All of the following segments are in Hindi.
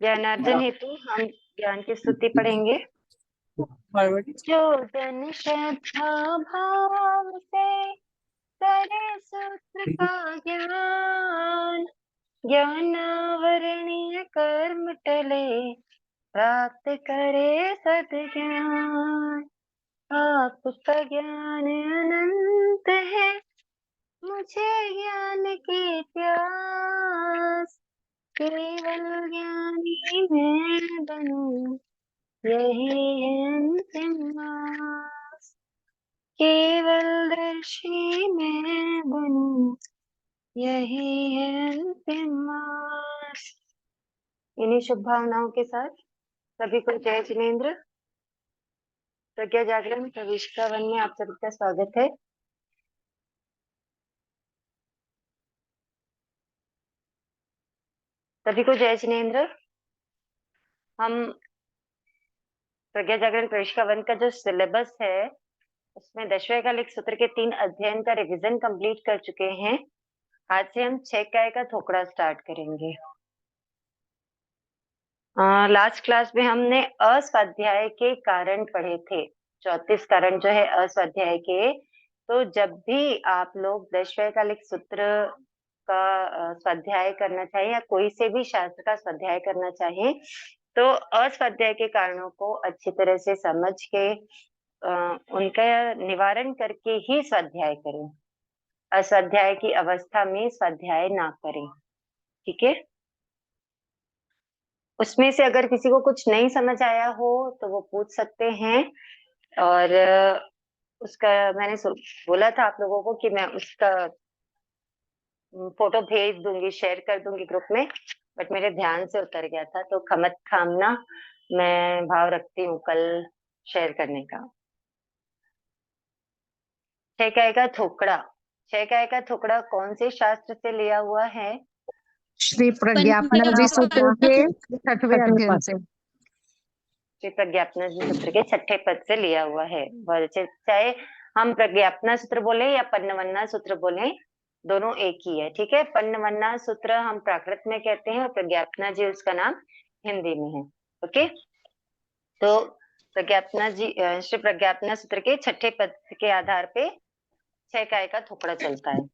ज्ञानार्जन हेतु हम ज्ञान की स्तुति पढ़ेंगे। जो जन श्रद्धा भाव से करे सूत्र का ज्ञान, ज्ञानावरणीय कर्म टले प्राप्त करे सद्ज्ञान। आपका ज्ञान अनंत है, मुझे ज्ञान की प्यास, केवल ज्ञानी मैं बनूं, यही है अंतिम आस। केवल दर्शी मैं बनूं, यही है अंतिम आस। इन्हीं शुभ भावनाओं के साथ सभी को जय जिनेन्द्र। प्रज्ञा जागरण प्रविष्टा वन में आप सभी का स्वागत है। सभी को जय जिनेन्द्र। हम प्रज्ञा जागरण प्रविष्टा वन का जो सिलेबस है उसमें 10वें कालिक सूत्र के 3 अध्ययन का रिवीजन कंप्लीट कर चुके हैं। आज से हम 6 काय का थोकड़ा स्टार्ट करेंगे। लास्ट क्लास में हमने अस्वाध्याय के कारण पढ़े थे, 34 कारण जो है अस्वाध्याय के। तो जब भी आप लोग 10वें कालिक सूत्र का स्वाध्याय करना चाहे या कोई से भी शास्त्र का स्वाध्याय करना चाहे तो अस्वाध्याय के कारणों को अच्छी तरह से समझ के उनका निवारण करके ही स्वाध्याय करें। अस्वाध्याय की अवस्था में स्वाध्याय ना करें, ठीक है। उसमें से अगर किसी को कुछ नहीं समझ आया हो तो वो पूछ सकते हैं, और उसका मैंने बोला था आप लोगों को कि मैं उसका फोटो भेज दूंगी, शेयर कर दूंगी ग्रुप में, बट मेरे ध्यान से उतर गया था, तो खमत खामना, मैं भाव रखती हूँ कल शेयर करने का। 6 काय का थोकड़ा। 6 काय का थोकड़ा कौन से शास्त्र से लिया हुआ है? श्री प्रज्ञापना सूत्र के 6वें अध्ययन से। श्री प्रज्ञापना सूत्र के 6ठे पद से लिया हुआ है। बहुत अच्छे। चाहे हम प्रज्ञापना सूत्र बोले या पन्नवन्ना सूत्र बोले, दोनों एक ही है, ठीक है। पन्नवन्ना सूत्र हम प्राकृत में कहते हैं और प्रज्ञापना जी उसका नाम हिंदी में है, ओके। तो प्रज्ञापना जी श्री प्रज्ञापना सूत्र के 6ठे पद के आधार पे 6 काय का थोकड़ा चलता है।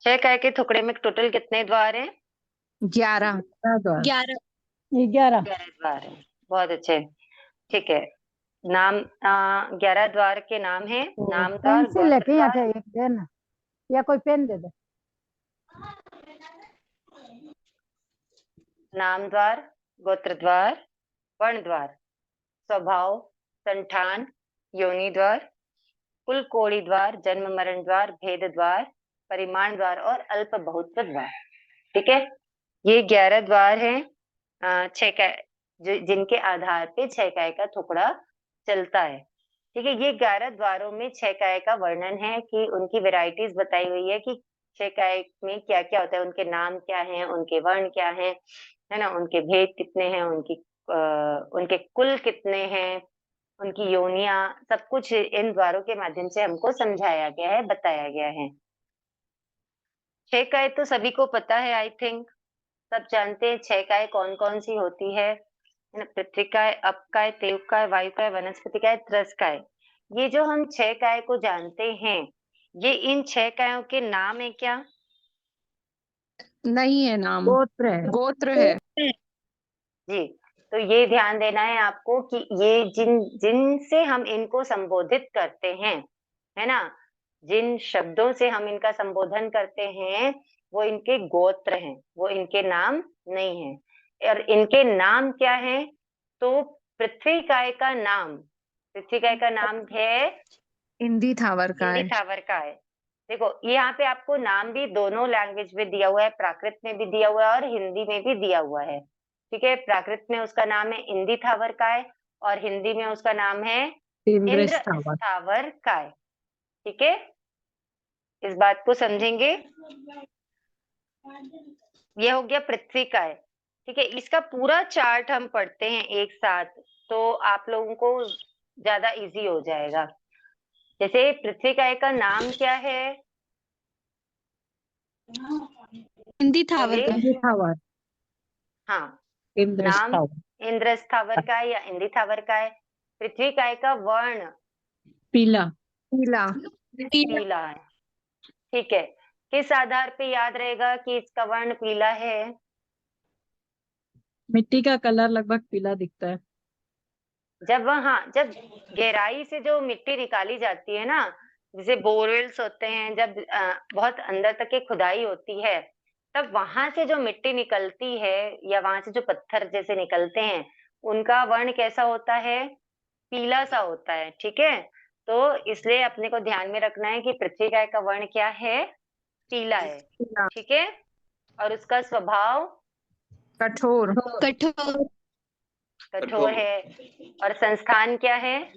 6 काय के थोकड़े में टोटल कितने द्वार हैं? 11 द्वार है। बहुत अच्छे, ठीक है। नाम 11 द्वार के नाम है नाम द्वार, लेके आते एक दिन या कोई पेन दे दे। नाम द्वार, गोत्र द्वार, वर्ण द्वार, स्वभाव, संठान, योनि द्वार, कुल कोड़ी द्वार, जन्म मरण द्वार, भेद द्वार, परिमाण द्वार और अल्प बहुत्व द्वार, ठीक है। ये 11 द्वार हैं 6 काय जिनके आधार पे 6 काय का थोकड़ा चलता है, ठीक है। ये 11 द्वारों में 6 काय का वर्णन है कि उनकी वेराइटीज बताई हुई है कि 6 काय में क्या क्या होता है, उनके नाम क्या हैं, उनके वर्ण क्या हैं, है ना, उनके भेद कितने हैं, उनके कुल कितने हैं, उनकी योनियां, सब कुछ इन द्वारों के माध्यम से हमको समझाया गया है, बताया गया है। 6 काय तो सभी को पता है, आई थिंक सब जानते हैं 6 काय कौन कौन सी होती है ना। पृथ्वी काय, अप काय, तेव काय, वायु काय, वनस्पति काय, त्रस काय। ये जो हम 6 काय को जानते हैं, ये इन 6 कायों के नाम है क्या? नहीं है, नाम गोत्र है जी। तो ये ध्यान देना है आपको कि ये जिनसे हम इनको संबोधित करते हैं, है ना, जिन शब्दों से हम इनका संबोधन करते हैं वो इनके गोत्र हैं, वो इनके नाम नहीं है। और इनके नाम क्या है? तो पृथ्वी काय का नाम, पृथ्वी काय का नाम है हिंदी थावर का हिंदी थावर का है। देखो यहाँ पे आपको नाम भी दोनों लैंग्वेज में दिया हुआ है, प्राकृत में भी दिया हुआ है और हिंदी में भी दिया हुआ है, ठीक है। प्राकृत में उसका नाम है इंदी थावर काय और हिंदी में उसका नाम है इंद्र स्थावर काय, ठीक है। इस बात को समझेंगे। यह हो गया पृथ्वी काय, ठीक है। इसका पूरा चार्ट हम पढ़ते हैं एक साथ तो आप लोगों को ज्यादा इजी हो जाएगा। जैसे पृथ्वी काय का नाम क्या है? हिंदी थावर। हाँ, इंद्र नाम स्थावर। इंद्र स्थावर का है या इंद्री स्थावर का है। पृथ्वी काय का वर्ण पीला। पीला। पीला है। ठीक है, किस आधार पे याद रहेगा कि इसका वर्ण पीला है? मिट्टी का कलर लगभग पीला दिखता है। जब गहराई से जो मिट्टी निकाली जाती है ना, जैसे बोरवेल्स होते हैं, जब बहुत अंदर तक की खुदाई होती है, तब वहां से जो मिट्टी निकलती है या वहां से जो पत्थर जैसे निकलते हैं, उनका वर्ण कैसा होता है? पीला सा होता है। ठीक है, तो इसलिए अपने को ध्यान में रखना है कि पृथ्वी गाय का वर्ण क्या है? पीला है। पीला। ठीक है, और उसका स्वभाव कठोर। कठोर। कठोर है। और संस्थान क्या है?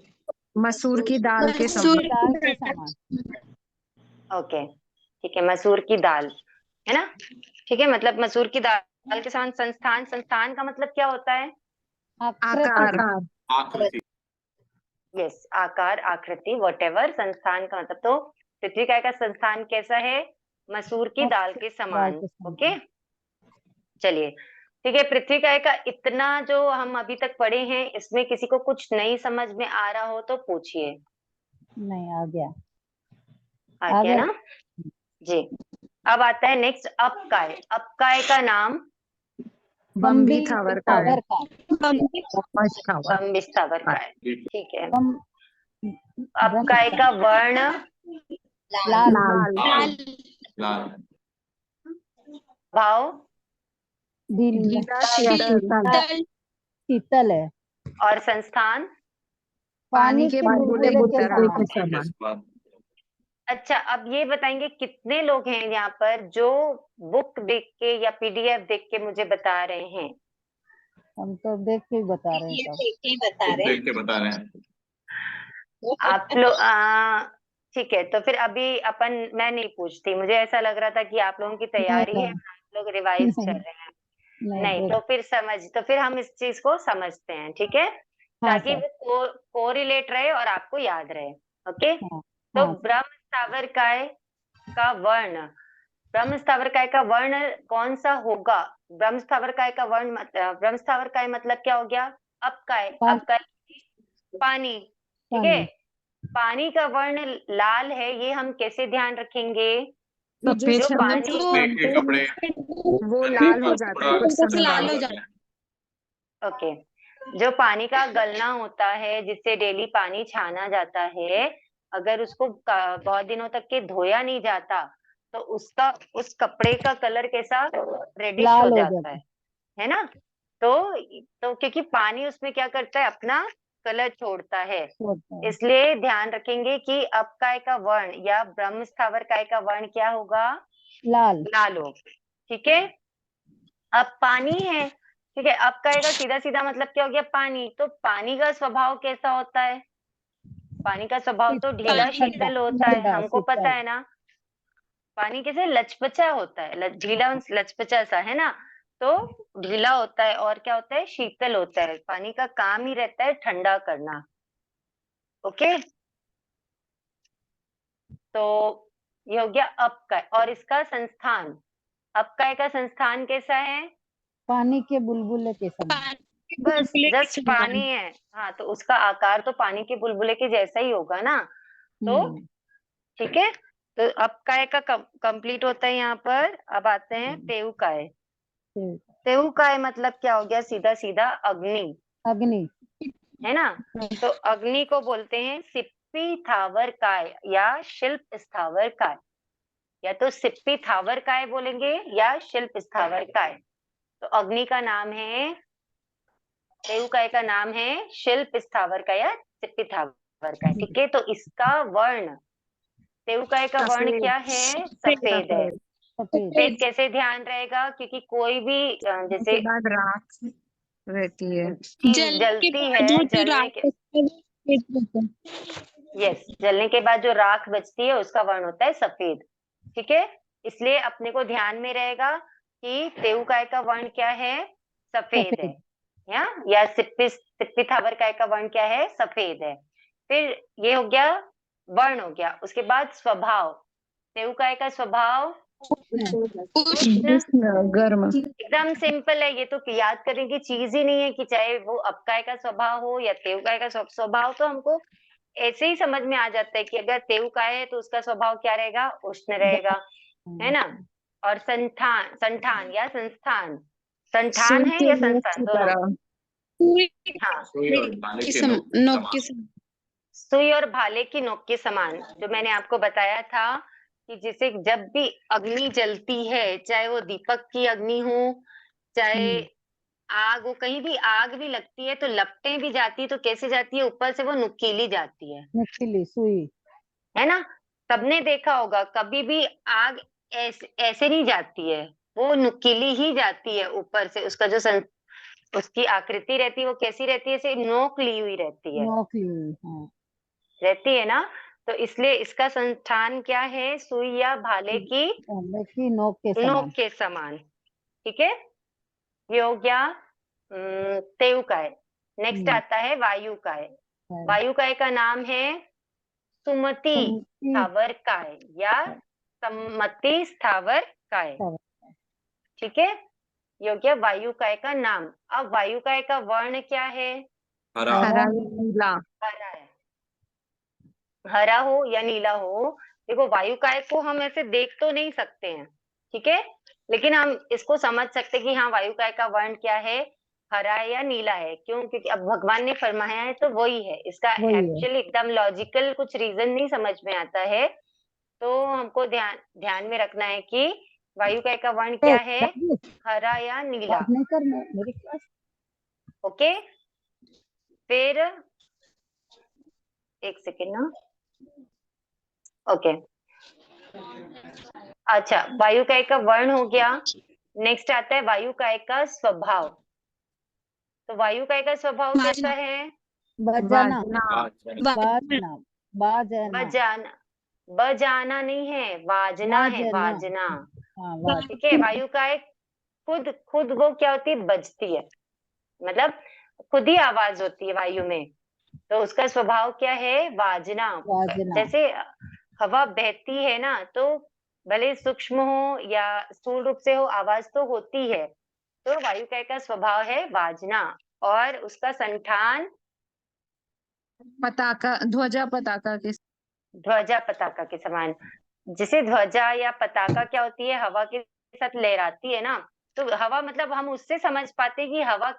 मसूर की दाल के मसूर समान। दाल के समान। ओके, ठीक है, मसूर की दाल, है ना? ठीक है, मतलब मसूर की दाल के समान। संस्थान, संस्थान का मतलब क्या होता है? आकार। आकृति। यस, आकार, आकृति, व्हाटएवर। संस्थान का मतलब, तो पृथ्वी काय का संस्थान कैसा है? मसूर की दाल के समान। के समान। ओके, चलिए, ठीक है। पृथ्वी काय का इतना जो हम अभी तक पढ़े हैं, इसमें किसी को कुछ नहीं समझ में आ रहा हो तो पूछिए। नहीं, आ गया। आ गया आगे। ना जी। अब आता है नेक्स्ट अपकाय। अपकाय का नाम बम्बी थावर का है। बम्बी स्थावर का है। ठीक है, बम- अपकाय का वर्ण लाल। लाल। लाल। भाव नीला। शीतल। शीतल है। और संस्थान। पानी के बुलबुले के समान। समान। अच्छा, अब ये बताएंगे कितने लोग हैं यहाँ पर जो बुक देख के या पीडीएफ देख के मुझे बता रहे हैं? हम तो देख के ही बता रहे हैं सब। देख के बता रहे हैं। आप लोग ठीक है, तो फिर अभी मैं नहीं पूछती, मुझे ऐसा लग रहा था कि आप लोगों की तैयारी है, आप लोग रिवाइज कर रहे हैं। नहीं, तो फिर हम इस चीज को समझते हैं, ठीक है, हाँ ताकि सर। वो कोरिलेट रहे और आपको याद रहे। ओके, हाँ, तो हाँ। ब्रह्म स्थावर काय का वर्ण, ब्रह्म स्थावर काय का वर्ण कौन सा होगा? ब्रह्म स्थावर काय का वर्ण ब्रह्म स्थावर काय मतलब क्या हो गया? अपकाय, पानी। अपकाय पानी। ठीक है, पानी का वर्ण लाल है, ये हम कैसे ध्यान रखेंगे? सफेद जो कपड़े पानी देख के कपड़े वो लाल हो जाता है कुछ समय लाल बाद। हो जाता है। ओके, जो पानी का गलना होता है, जिससे डेली पानी छाना जाता है, अगर उसको बहुत दिनों तक के धोया नहीं जाता, तो उस कपड़े का कलर कैसा? रेडिश हो लाल हो जाता जाता है ना? तो क्योंकि पानी उसमें क्या करता है? अपना कलर छोड़ता है। है। इसलिए ध्यान रखेंगे कि अपकाय का वर्ण या ब्रह्म स्थावर काय का वर्ण क्या होगा? लाल। लाल हो। ठीक है, अब पानी है, ठीक है, अपकाय का सीधा सीधा मतलब क्या हो गया? पानी। तो पानी का स्वभाव कैसा होता है? पानी का स्वभाव तो ढीला शीतल होता है, हमको पता है ना। पानी कैसे? लचपचा होता है, ढीला लचपचा सा, है ना? तो ढीला होता है और क्या होता है? शीतल होता है। पानी का काम ही रहता है ठंडा करना। ओके, तो ये हो गया अपकाय। और इसका संस्थान, अपकाय का संस्थान कैसा है? पानी के बुलबुले के समान। बस जस्ट पानी है। हाँ, तो उसका आकार तो पानी के बुलबुले के जैसा ही होगा ना। तो ठीक है, तो अपकाय का कंप्लीट होता है यहाँ पर। अब आते हैं तेउकाय। तेउकाय मतलब क्या हो गया? सीधा सीधा अग्नि, अग्नि। है ना? तो अग्नि को बोलते हैं सिप्पी थावर काय या शिल्प स्थावर काय। या तो सिप्पी थावर काय बोलेंगे या शिल्प स्थावर काय। तो अग्नि का नाम है, तेउकाय का नाम है शिल्प स्थावर काय या सिप्पी थावर काय। ठीक है, तो इसका वर्ण, तेउकाय का वर्ण क्या है? सफेद है। सफेद। सफेद कैसे ध्यान रहेगा? क्योंकि कोई भी जैसे के बाद राख रहती है। चीज जलती है, जलने के यस, जलने के बाद जो राख बचती है उसका वर्ण होता है सफेद। ठीक है, इसलिए अपने को ध्यान में रहेगा कि तेउकाय का वर्ण क्या है? सफेद है। या सिप्पी थावर काय का वर्ण क्या है? सफेद है। फिर ये हो गया, वर्ण हो गया। उसके बाद स्वभाव, तेउकाय का स्वभाव उष्ण गर्म। एकदम सिंपल है, ये तो याद करने की चीज ही नहीं है कि चाहे वो अपकाय का स्वभाव हो या तेवकाय का स्वभाव, तो हमको ऐसे ही समझ में आ जाता है कि अगर तेवकाय है तो उसका स्वभाव क्या रहेगा, उष्ण रहेगा, है ना। और संठान, संठान या संस्थान, संठान है या संस्थान, दोनों। हाँ, सुई और भाले के नोक के समान। सुई और भाले की नोक के समान, जो मैंने आपको बताया था कि जैसे जब भी अग्नि जलती है, चाहे वो दीपक की अग्नि हो, चाहे आग हो, कहीं भी आग भी लगती है तो लपटें भी जाती है, तो कैसे जाती है, ऊपर से वो नुकीली जाती है नुकीली सुई। है ना। सबने देखा होगा, कभी भी आग ऐसे नहीं जाती है, वो नुकीली ही जाती है ऊपर से। उसका जो उसकी आकृति रहती है वो कैसी रहती है, ऐसे नोक ली हुई रहती है, नोक ली हुई, हाँ। रहती है ना। तो इसलिए इसका संस्थान क्या है, सुई या भाले की भाले की नोक के नोक समान। के समान। ठीक है, ये हो गया तेवकाय। नेक्स्ट आता है वायुकाय। वायुकाय का नाम है सुमति स्थावरकाय या सम्मति स्थावरकाय। ठीक है, ये हो गया वायुकाय का नाम। अब वायुकाय का वर्ण क्या है, हरा। हरा नीला। हरा है। हरा हो या नीला हो, देखो वायुकाय को हम ऐसे देख तो नहीं सकते हैं, ठीक है, लेकिन हम इसको समझ सकते हैं कि हाँ वायुकाय का वर्ण क्या है, हरा है या नीला है। क्यों, क्योंकि अब भगवान ने फरमाया है तो वही है। इसका वही है। एक्चुअली एकदम लॉजिकल कुछ रीजन नहीं समझ में आता है, तो हमको ध्यान में रखना है कि वायुकाय का वर्ण क्या है, हरा या नीला। बात नहीं करना मेरी क्लास। ओके, फिर एक सेकेंड ना। ओके, अच्छा, वायुकाय का वर्ण हो गया। नेक्स्ट आता है वायुकाय का स्वभाव। तो वायुकाय का स्वभाव कैसा है, बजाना, बाजना। बाजना, बाजना, बजाना। बजाना नहीं है, वाजना है, वाजना। वाजना। हाँ, वाजना। ठीक है, वायुकाय खुद खुद वो क्या होती है, बजती है, मतलब खुद ही आवाज होती है वायु में, तो उसका स्वभाव क्या है, वाजना। वाजना। जैसे हवा बहती है ना, तो भले सूक्ष्म हो या स्थूल रूप से हो, आवाज तो होती है। तो वायुकाय का स्वभाव है वाजना, और उसका संठान पताका, ध्वजा पताका के। ध्वजा पताका के समान। जैसे ध्वजा या पताका क्या होती है, हवा के साथ लहराती है ना, तो हवा मतलब हम उससे समझ पाते हैं कि हवा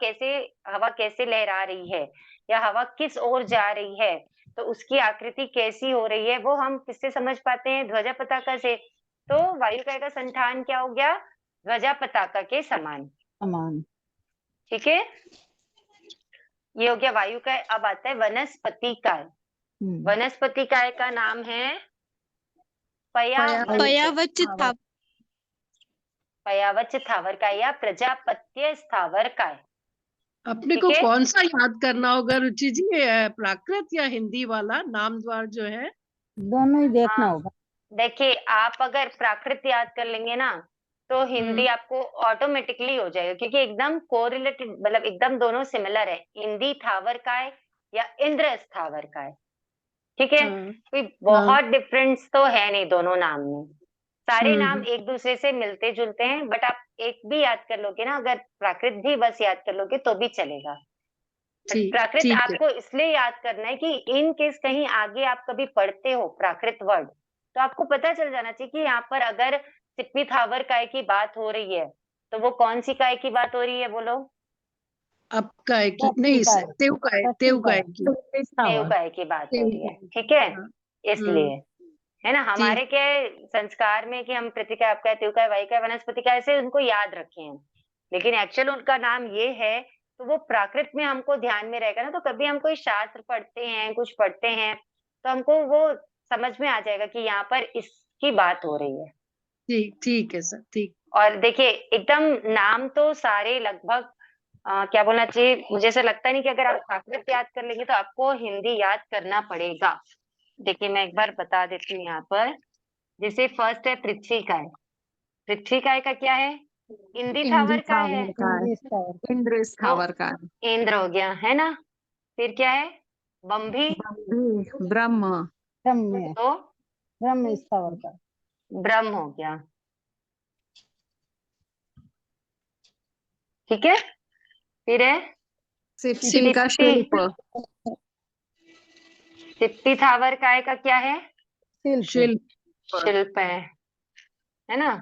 कैसे लहरा रही है, या हवा किस ओर जा रही है, तो उसकी आकृति कैसी हो रही है, वो हम किससे समझ पाते हैं, ध्वजा पताका से। तो वायुकाय का संठान क्या हो गया, ध्वजा पताका के समान। समान। ठीक है, ये हो गया वायुकाय। अब आता है वनस्पति काय। वनस्पति काय का नाम है पयावच। पयावच था। पयावच स्थावर काय या प्रजापत्य स्थावर काय। अपने ठीक को है, कौन सा याद करना होगा रुचि जी, प्राकृत या हिंदी वाला नाम द्वार जो है? दोनों ही देखना हाँ, होगा। देखिए आप अगर प्राकृत याद कर लेंगे ना, तो हिंदी आपको ऑटोमेटिकली हो जाएगा, क्योंकि एकदम कोरिलेटेड, मतलब एकदम दोनों सिमिलर है। इंदी थावर काय या इंद्र स्थावर काय। ठीक है, कोई बहुत डिफरेंस तो है नहीं दोनों नाम में, सारे नाम एक दूसरे से मिलते जुलते हैं। बट आप एक भी याद कर लोगे ना, अगर प्राकृत भी बस याद कर लोगे तो भी चलेगा। प्राकृत ठीक है। आपको इसलिए याद करना है कि इन केस कहीं आगे आप कभी पढ़ते हो प्राकृत वर्ड, तो आपको पता चल जाना चाहिए कि यहाँ पर अगर सिप्पी थावर काय की बात हो रही है, तो वो कौन सी काय की बात हो रही है, बोलो। अब काय की नहीं, तेव काय की। देव काय की बात हो रही है, ठीक है, इसलिए है ना। हमारे क्या है, संस्कार में कि हम प्रतिका, आपका त्युका, वायका, वनस्पति का, ऐसे उनको याद रखे हैं, लेकिन एक्चुअल उनका नाम ये है। तो वो प्राकृत में हमको ध्यान में रहेगा ना, तो कभी हम कोई शास्त्र पढ़ते हैं, कुछ पढ़ते हैं, तो हमको वो समझ में आ जाएगा कि यहाँ पर इसकी बात हो रही है। ठीक है सर, ठीक। और देखिए एकदम नाम तो सारे लगभग क्या बोलना चाहिए, मुझे ऐसा लगता नहीं कि अगर आप प्राकृत याद कर लेंगे तो आपको हिंदी याद करना पड़ेगा। देखिए मैं एक बार बता देती हूँ यहाँ पर। जैसे फर्स्ट है पृथ्वी काय। पृथ्वी काय का क्या है, इंदी थावर का है, इंद्र तो स्थावर का। इंद्र हो गया, है ना। फिर क्या है, बम्भी, ब्रह्म। ब्रह्म, तो ब्रह्म स्थावर का। ब्रह्म हो गया। ठीक है, फिर है सिप्पी का शिल्प, सिप्पी थावर काय का क्या है? शिल्प शिल्प, शिल्प है ना।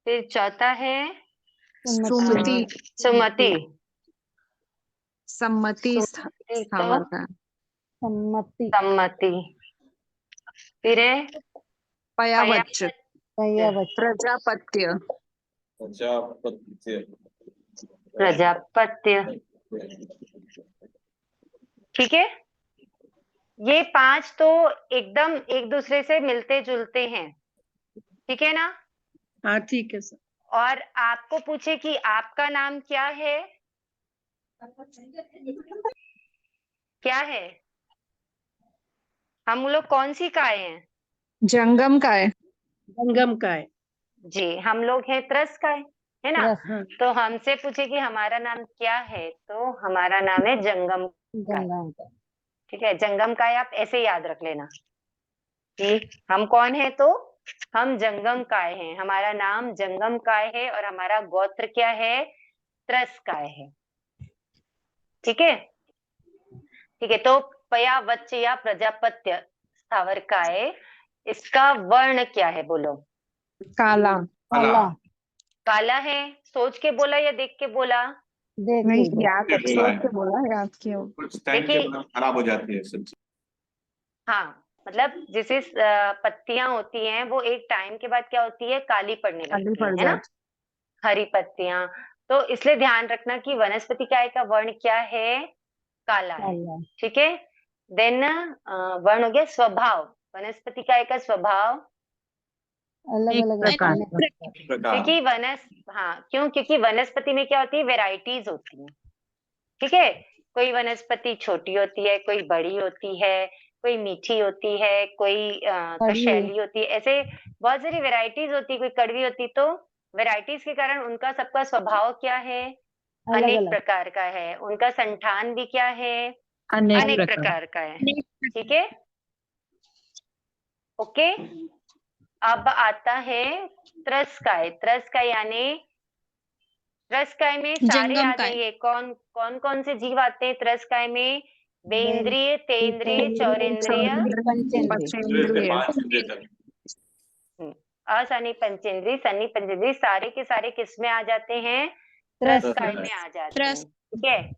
फिर चौथा है सुमति, सुमति। सम्मति सुमति स्थावर तो का, सम्मति सम्मति। फिर है पयावच, पर्यावच प्रजापत्य, प्रजापत्य। प्रजापत्य। ठीक है, ये 5 तो एकदम एक दूसरे से मिलते जुलते हैं, ठीक है ना। हाँ ठीक है सर। और आपको पूछे कि आपका नाम क्या है, क्या है? हम लोग कौन सी काय हैं? जंगम काय, जंगम का है। जी, हम लोग हैं त्रस काय, है ना। रस हाँ तो हमसे पूछे कि हमारा नाम क्या है, तो हमारा नाम है जंगम काय। गंगा का ठीक है, जंगम काय आप ऐसे याद रख लेना कि हम कौन है, तो हम जंगम काय हैं, हमारा नाम जंगम काय है और हमारा गोत्र क्या है? त्रस काय है। ठीक है, ठीक है। तो पयावच या प्रजापत्य स्थावर काय, इसका वर्ण क्या है बोलो? काला, काला काला है। सोच के बोला या देख के बोला? देख नहीं लीजिए याद ये बोला है। सोच के बोला, याद किया। कुछ टाइम के देखिए, बाद खराब हो जाती है सब्जी। हाँ, मतलब जैसे पत्तियां होती हैं वो एक टाइम के बाद क्या होती है? काली पड़ने खाली लगती पड़ है ना, जाती, हरी पत्तियां। तो इसलिए ध्यान रखना कि वनस्पति काय का वर्ण क्या है? काला है। काला ठीक है, देन वर्ण हो गया स्वभाव। वनस्पति काय का स्वभाव अलग एक अलग प्रकार अनेक का। प्रकार प्रकार। क्योंकि क्योंकि वनस्पति में क्या होती है? वेराइटीज होती है। ठीक है, कोई वनस्पति छोटी होती है, कोई बड़ी होती है, कोई मीठी होती है, कोई कड़वी कशैली होती है, ऐसे बहुत सारी वेराइटीज होती है, कोई कड़वी होती है। तो वेराइटीज के कारण उनका सबका स्वभाव क्या है? अलग अनेक अलग प्रकार का है। उनका संठान भी क्या है? अनेक अनेक प्रकार, प्रकार का है। ठीक है, ओके। अब आता है त्रस्काय। त्रस्काय यानी त्रस्काय में सारे जंगम आ काय। जाइए। कौन कौन कौन से जीव आते हैं त्रस्काय में? बेंद्रिय, तेंद्रिय, तेंद्रिय, चौरेंद्रिय, पंचेंद्रिय से 5 इंद्रिय तक। असनि पंचेंद्रिय, सनि पंचेंद्रिय, सारे के सारे किस में आ जाते हैं? त्रस त्रस्काय में आ जाते हैं। त्रस। ठीक है,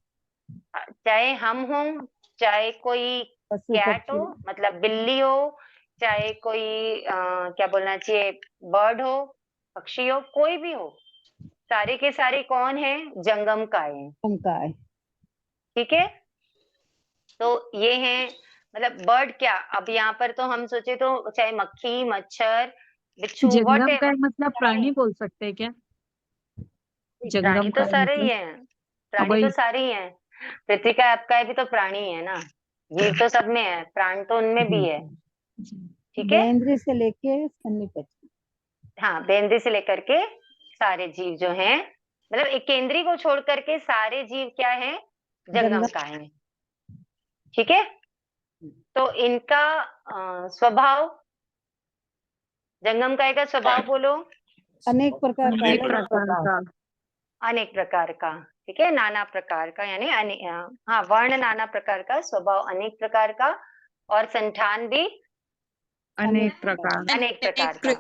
चाहे हम हो, चाहे कोई पशु कैट पक्षी हो मतलब बिल्ली हो, चाहे कोई क्या बोलना चाहिए, बर्ड हो, पक्षी हो, कोई भी हो, सारे के सारे कौन है? जंगम काय हैं। का है ठीक है, तो ये हैं मतलब बर्ड। क्या अब यहाँ पर तो हम सोचे तो चाहे मक्खी, मच्छर, बिच्छू, वट जंगम का एवर, मतलब प्राणी बोल सकते हैं क्या? प्राणी जंगम तो का सारे ही मतलब हैं, प्राणी तो वही, सारे ही हैं। पृथ्वी का आपका भी तो प्राणी है ना, जीव तो सब में है, प्राण तो उनमें भी है। ठीक है, बेंद्री से लेके सन्नी पक्षी हाँ, बेंद्री से लेकर के सारे जीव जो हैं, मतलब एक केंद्री को छोड़ करके सारे जीव क्या है? जंगम का है। ठीक है, तो इनका स्वभाव, जंगम काय का स्वभाव बोलो? अनेक प्रकार का अनेक अलग अलग प्रकार का, अनेक प्रकार का। ठीक है, नाना प्रकार का यानी हाँ, वर्ण नाना प्रकार का, स्वभाव अनेक प्रकार का, और संठान भी अनेक प्रकार, अनेक प्रकार का।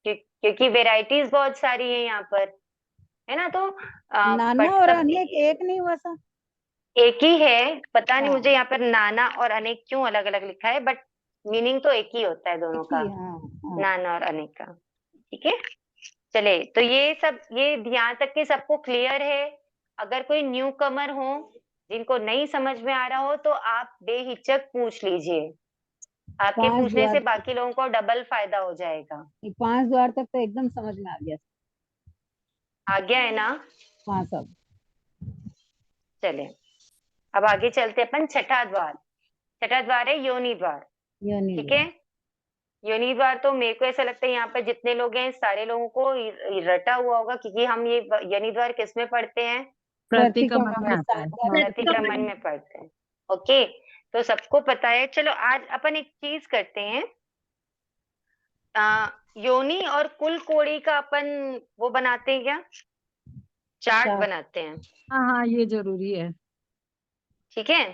क्योंकि वेराइटीज बहुत सारी है यहाँ पर, है ना। तो नाना बट और सब अनेक एक नहीं हुआ सा एक ही है। पता नहीं हाँ मुझे यहाँ पर नाना और अनेक क्यों अलग अलग लिखा है, बट मीनिंग तो एक ही होता है दोनों का, हाँ हाँ नाना और अनेक का। ठीक है, चले, तो ये सब, ये यहाँ तक के सबको क्लियर है। अगर कोई न्यू कमर हो, जिनको नहीं समझ में आ रहा हो, तो आप बेहिचक पूछ लीजिए। आपके 5 पूछने से द्वार बाकी लोगों को डबल फायदा हो जाएगा। 5 द्वार तक तो एकदम समझ में आ गया आ गया है ना? हाँ सब चले, अब आगे चलते अपन छठा द्वार। छठा द्वार है योनि द्वार। योनि ठीक है, योनि द्वार तो मेरे को ऐसा लगता है यहाँ पर जितने लोग हैं सारे लोगों को रटा हुआ होगा, क्योंकि हम ये योनि द्वार किस में पढ़ते हैं? प्रतिक्रमण में आता है। प्रतिक्रमण में पढ़ते हैं। ओके, तो सबको पता है। चलो आज अपन एक चीज करते हैं, योनि और कुल कोड़ी का अपन वो बनाते हैं क्या? Chart chart. बनाते हैं, हाँ हाँ, ये जरूरी है। ठीक है।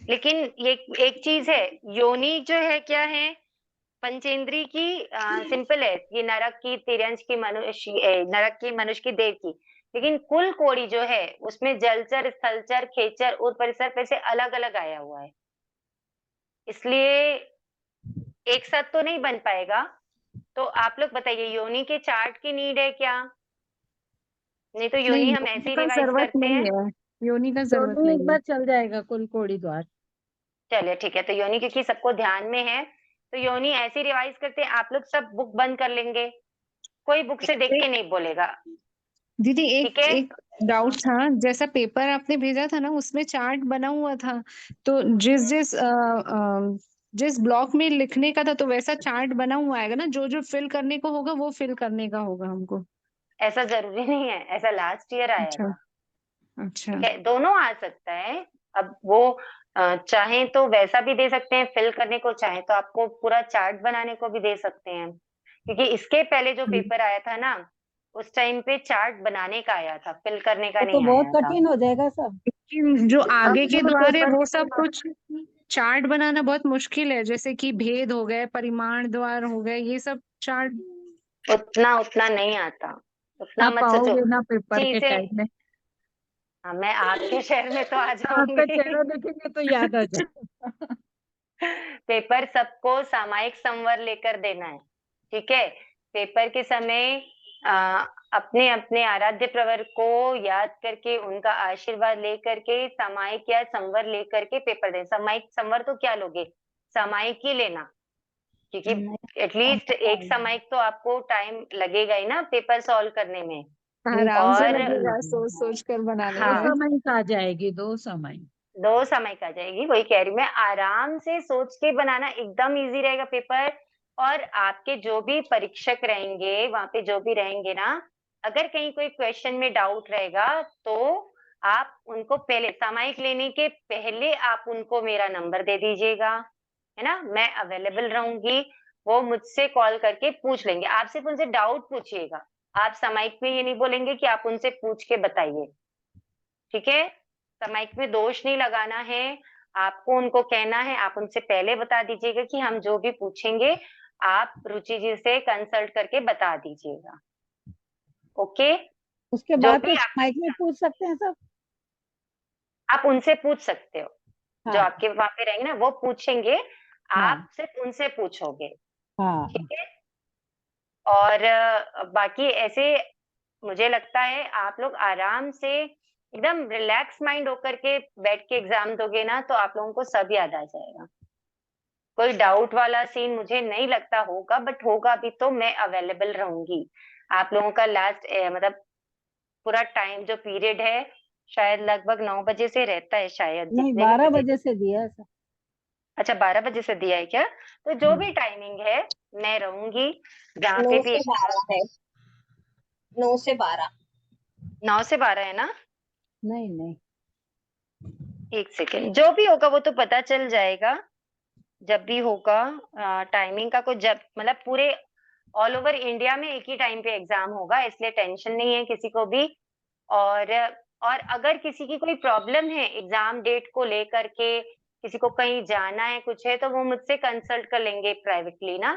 लेकिन ये एक चीज है, योनि जो है क्या है, पंचेंद्री की सिंपल है, ये नरक की, तिर्यंश की, नरक की, मनुष्य की, देव की। लेकिन कुल कोड़ी जो है उसमें जलचर, स्थलचर, खेचर और परिसर वैसे अलग अलग आया हुआ है, इसलिए एक साथ तो नहीं बन पाएगा। तो आप लोग बताइए, योनि के चार्ट की नीड है क्या? नहीं तो योनि नहीं, हम ऐसे ही का रिवाइज जरूरत करते नहीं हैं। है, योनि का जरूरत योनि एक नहीं है। बार चल जाएगा, कुल कोड़ी द्वार। चलिए ठीक है, तो योनि क्योंकि सबको ध्यान में है, तो योनि ऐसे रिवाइज करते हैं। आप लोग सब बुक बंद कर लेंगे, कोई बुक से देख के नहीं बोलेगा, दीदी ठीक एक है। एक डाउट था, जैसा पेपर आपने भेजा था ना उसमें चार्ट बना हुआ था, तो जिस जिस जिस ब्लॉक में लिखने का था तो वैसा चार्ट बना हुआ आएगा ना, जो जो फिल करने को होगा वो फिल करने का होगा हमको। ऐसा जरूरी नहीं है, ऐसा लास्ट ईयर अच्छा आएगा, अच्छा। ठीक है, दोनों आ सकता है। अब वो चाहे तो वैसा भी दे सकते हैं फिल करने को, चाहे तो आपको पूरा चार्ट बनाने को भी दे सकते हैं, क्योंकि इसके पहले जो पेपर आया था ना, उस टाइम पे चार्ट बनाने का आया था, फिल करने का वो तो नहीं बहुत आया था। कठिन हो जाएगा सब। लेकिन जो आगे के जो द्वार है पेपर वो सब कुछ चार्ट बनाना बहुत मुश्किल है, जैसे कि भेद हो गए, परिमाण द्वार हो गए, ये सब चार्ट उतना उतना नहीं आता, उतना आप मत सोचो पाओगे ना पेपर के चीजें। टाइम में। हाँ, मैं आपके शहर में तो आ आपका जाऊंगी। चेहरा देखेंगे तो याद आ जाए। पेपर सबको सामायिक संवर लेकर देना है, ठीक है। पेपर के समय अपने अपने आराध्य प्रवर को याद करके, उनका आशीर्वाद लेकर के, सामायिक या संवर लेकर के पेपर दें। सामायिक संवर तो क्या लोगे, सामायिक ही लेना, क्योंकि एटलीस्ट एक सामायिक तो आपको टाइम लगेगा ही ना पेपर सॉल्व करने में। आराम से और लगेगा सोच सोच कर बनाने दो हाँ, में। समय आ जाएगी, 2 समय। 2 समय का जाएगी, वही कह रही हूँ मैं, आराम से सोच के बनाना, एकदम इजी रहेगा पेपर। और आपके जो भी परीक्षक रहेंगे वहां पे, जो भी रहेंगे ना, अगर कहीं कोई क्वेश्चन में डाउट रहेगा तो आप उनको पहले, सामायिक लेने के पहले आप उनको मेरा नंबर दे दीजिएगा, है ना, मैं अवेलेबल रहूंगी। वो मुझसे कॉल करके पूछ लेंगे, आप सिर्फ उनसे डाउट पूछिएगा। आप सामायिक में ये नहीं बोलेंगे कि आप उनसे पूछ के बताइए, ठीक है। सामायिक में दोष नहीं लगाना है, आपको उनको कहना है, आप उनसे पहले बता दीजिएगा कि हम जो भी पूछेंगे आप रुचि जी से कंसल्ट करके बता दीजिएगा, ओके। उसके जो बाद भी तो माइक में पूछ सकते हैं सब। आप उनसे पूछ सकते हो, जो हाँ आपके वहां पे रहेंगे ना वो पूछेंगे, हाँ आप सिर्फ उनसे पूछोगे, हाँ। ठीक है। और बाकी ऐसे मुझे लगता है आप लोग आराम से एकदम रिलैक्स माइंड होकर के बैठ के एग्जाम दोगे ना, तो आप लोगों को सब याद आ जाएगा। कोई डाउट वाला सीन मुझे नहीं लगता होगा, बट होगा भी तो मैं अवेलेबल रहूंगी। आप लोगों का लास्ट मतलब पूरा टाइम जो पीरियड है, शायद लगभग 9 बजे से रहता है, शायद नहीं, जितने भी 12 मुझे। बजे से दिया है सर। अच्छा, 12 बजे से दिया है क्या? तो जो भी टाइमिंग है मैं रहूंगी, जहाँ पे 9 भी। से 12 है, 9 से 12। 9 से 12 है ना? नहीं नहीं, एक सेकेंड, जो भी होगा वो तो पता चल जाएगा जब भी होगा। टाइमिंग का कुछ, जब मतलब पूरे ऑल ओवर इंडिया में एक ही टाइम पे एग्जाम होगा, इसलिए टेंशन नहीं है किसी को भी। और अगर किसी की कोई प्रॉब्लम है एग्जाम डेट को लेकर के, किसी को कहीं जाना है, कुछ है, तो वो मुझसे कंसल्ट कर लेंगे प्राइवेटली ना।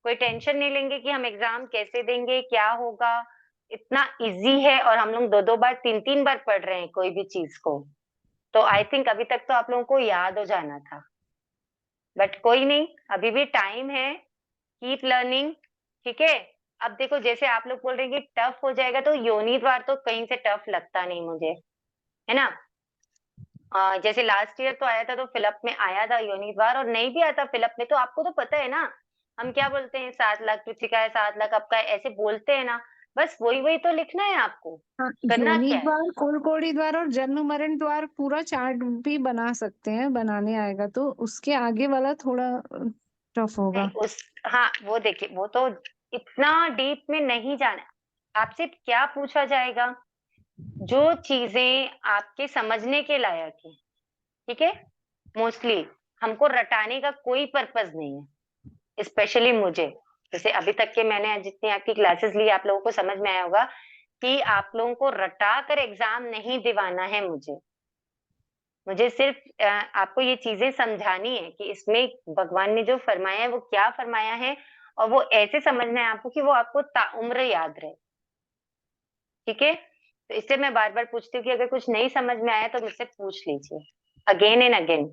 कोई टेंशन नहीं लेंगे कि हम एग्जाम कैसे देंगे, क्या होगा। इतना इजी है, और हम लोग 2-2 बार, 3-3 बार पढ़ रहे हैं कोई भी चीज को, तो आई थिंक अभी तक तो आप लोगों को याद हो जाना था। बट कोई नहीं, अभी भी टाइम है, कीप लर्निंग, ठीक है। अब देखो, जैसे आप लोग बोल रहे हैं कि टफ हो जाएगा, तो योनि द्वार तो कहीं से टफ लगता नहीं मुझे, है ना। जैसे लास्ट ईयर तो आया था, तो फिलअप में आया था योनि द्वार, और नहीं भी आता फिलअप में तो आपको तो पता है ना, हम क्या बोलते हैं, 7 लाख पृथ्वी का है, 7 लाख आपका है, ऐसे बोलते हैं ना। बस वही वही तो लिखना है आपको, हाँ, करना योनि क्या है। द्वार, कुलकोड़ी द्वार और जन्म मरण द्वार पूरा चार्ट भी बना सकते हैं, बनाने आएगा तो उसके आगे वाला थोड़ा टफ होगा। नहीं उस, हाँ वो देखिए, वो तो इतना डीप में नहीं जाना। आपसे क्या पूछा जाएगा, जो चीजें आपके समझने के लायक है, ठीक है। मोस्टली हमको रटाने का कोई पर्पस नहीं है, स्पेशली मुझे। जैसे अभी तक के मैंने जितनी आपकी क्लासेस ली, आप लोगों को समझ में आया होगा कि आप लोगों को रटा कर एग्जाम नहीं दिवाना है। मुझे सिर्फ आपको ये चीजें समझानी है कि इसमें भगवान ने जो फरमाया है वो क्या फरमाया है, और वो ऐसे समझना है आपको कि वो आपको ताउम्र याद रहे। ठीक है, तो इससे मैं बार बार पूछती हूँ कि अगर कुछ नहीं समझ में आया तो मुझसे पूछ लीजिए अगेन एंड अगेन,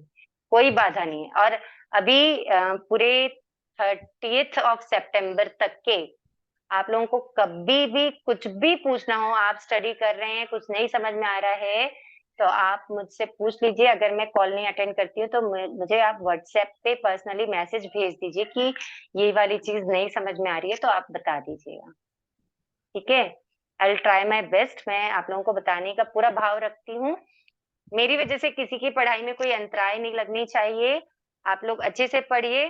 कोई बाधा नहीं है। और अभी पूरे 30th of September तक के आप लोगों को कभी भी कुछ भी पूछना हो, आप स्टडी कर रहे हैं, कुछ नहीं समझ में आ रहा है, तो आप मुझसे पूछ लीजिए। अगर मैं कॉल नहीं अटेंड करती हूँ तो मुझे आप व्हाट्सएप पे पर्सनली मैसेज भेज दीजिए कि ये वाली चीज नहीं समझ में आ रही है, तो आप बता दीजिएगा। ठीक है, I will try my best. मैं आप लोगों को बताने का पूरा भाव रखती हूँ। मेरी वजह से किसी की पढ़ाई में कोई अंतराय नहीं लगनी चाहिए। आप लोग अच्छे से पढ़िए।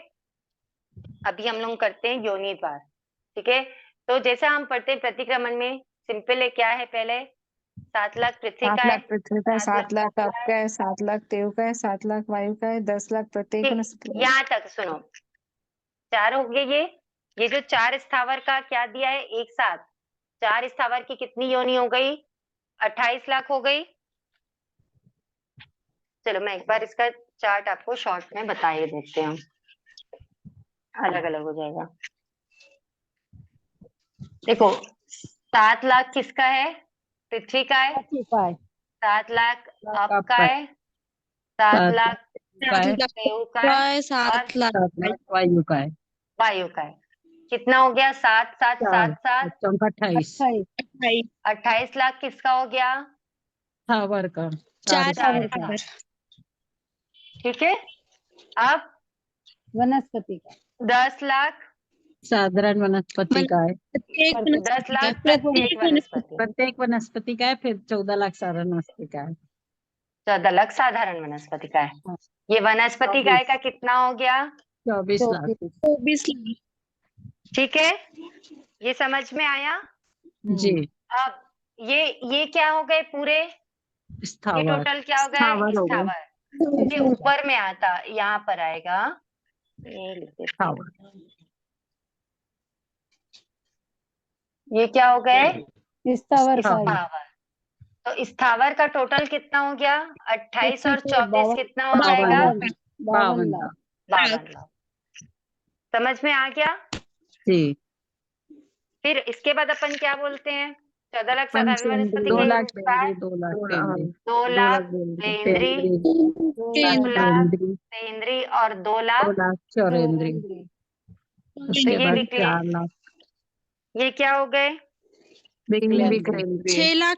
अभी हम लोग करते हैं योनि द्वार। ठीक है, तो जैसा हम पढ़ते हैं प्रतिक्रमण में, सिंपल है, क्या है, पहले 7 लाख पृथ्वी 7 का लाख है, पृथ्वी का है, 7 7 लाख आप का है, 7 लाख देव का है, 7 लाख वायु का है, 10 लाख प्रत्येक ठीक, वनस्पति का है। यहाँ तक सुनो, 4 हो गए। ये जो 4 स्थावर का क्या दिया है, एक साथ 4 स्थावर की कितनी योनि हो गई, 28 लाख हो गई। चलो मैं एक बार इसका चार्ट आपको शॉर्ट में बता ही देते हैं, अलग अलग हो जाएगा। देखो 7 लाख किसका है, पृथ्वी का है। पृथ्वी का है। 7 लाख लाख आपका है, 7 7 लाख का है, देव का है, और 7 लाख वायु का है, वायु का है। कितना हो गया, 7 7 7 7 चौका 28 28 28 लाख किसका हो गया, स्थावर का, 4 चार का का। ठीक है, अब वनस्पति का 10 लाख, साधारण वनस्पति का है, 10 लाख प्रत्येक वनस्पति, प्रत्येक वनस्पति का है, फिर 14 लाख साधारण वनस्पति का है, 14 लाख साधारण वनस्पति का है। ये वनस्पति गाय का कितना हो गया, 24 लाख। 24 ठीक है, ये समझ में आया। जी, अब ये क्या हो गए पूरे, ये स्थावर टोटल क्या हो गए, स्थावर हो गए। स्थावर। ये ऊपर में आता, यहाँ पर आएगा, ये लिख देते हैं। स्थावर ये क्या हो गए, स्थावर का है। स्थावर। तो स्थावर का टोटल कितना हो गया, 28 और 24 52 कितना हो जाएगा, 52 लाख 52 लाख। समझ में आ गया। जी, फिर इसके बाद अपन क्या बोलते हैं, 14 लाख साधारण वनस्पति 2 के लाख अनुसार, बेंद्री, 2 लाख बेंद्री, 2 लाख बेंद्री, 10 लाख बेंद्री, तेंद्री और 2 2 लाख, लाख चौरेंद्री, तो उसके ये बाद लिख लिए। 4 लाख ये क्या हो गए, विकलेंद्री, 6 लाख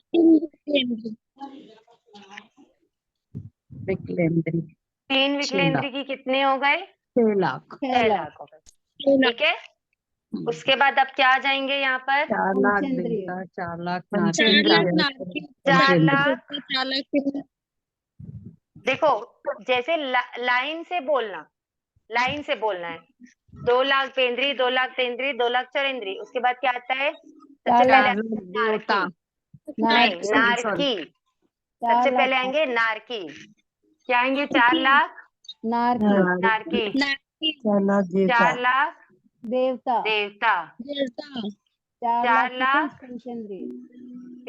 विकलेंद्री, 3 विकलेंद्री की कितने हो गए, 6 लाख, 6 लाख हो गए। ठीक है, उसके बाद अब क्या आ जाएंगे यहाँ पर, 4 लाख पंचेंद्रिय। देवता, 4 लाख 4 लाख। देखो जैसे लाइन से बोलना, लाइन से बोलना है। 2 लाख पेंद्री, 2 लाख तेंद्री, 2 लाख चौरेंद्री। उसके बाद क्या आता है, सबसे 4 पहले लाख नारकी, नहीं नारकी, सबसे पहले आएंगे नारकी। क्या आएंगे, 4 लाख नारकी, 4 लाख देवता देवता, 4 4 लाख पंचेंद्रिय,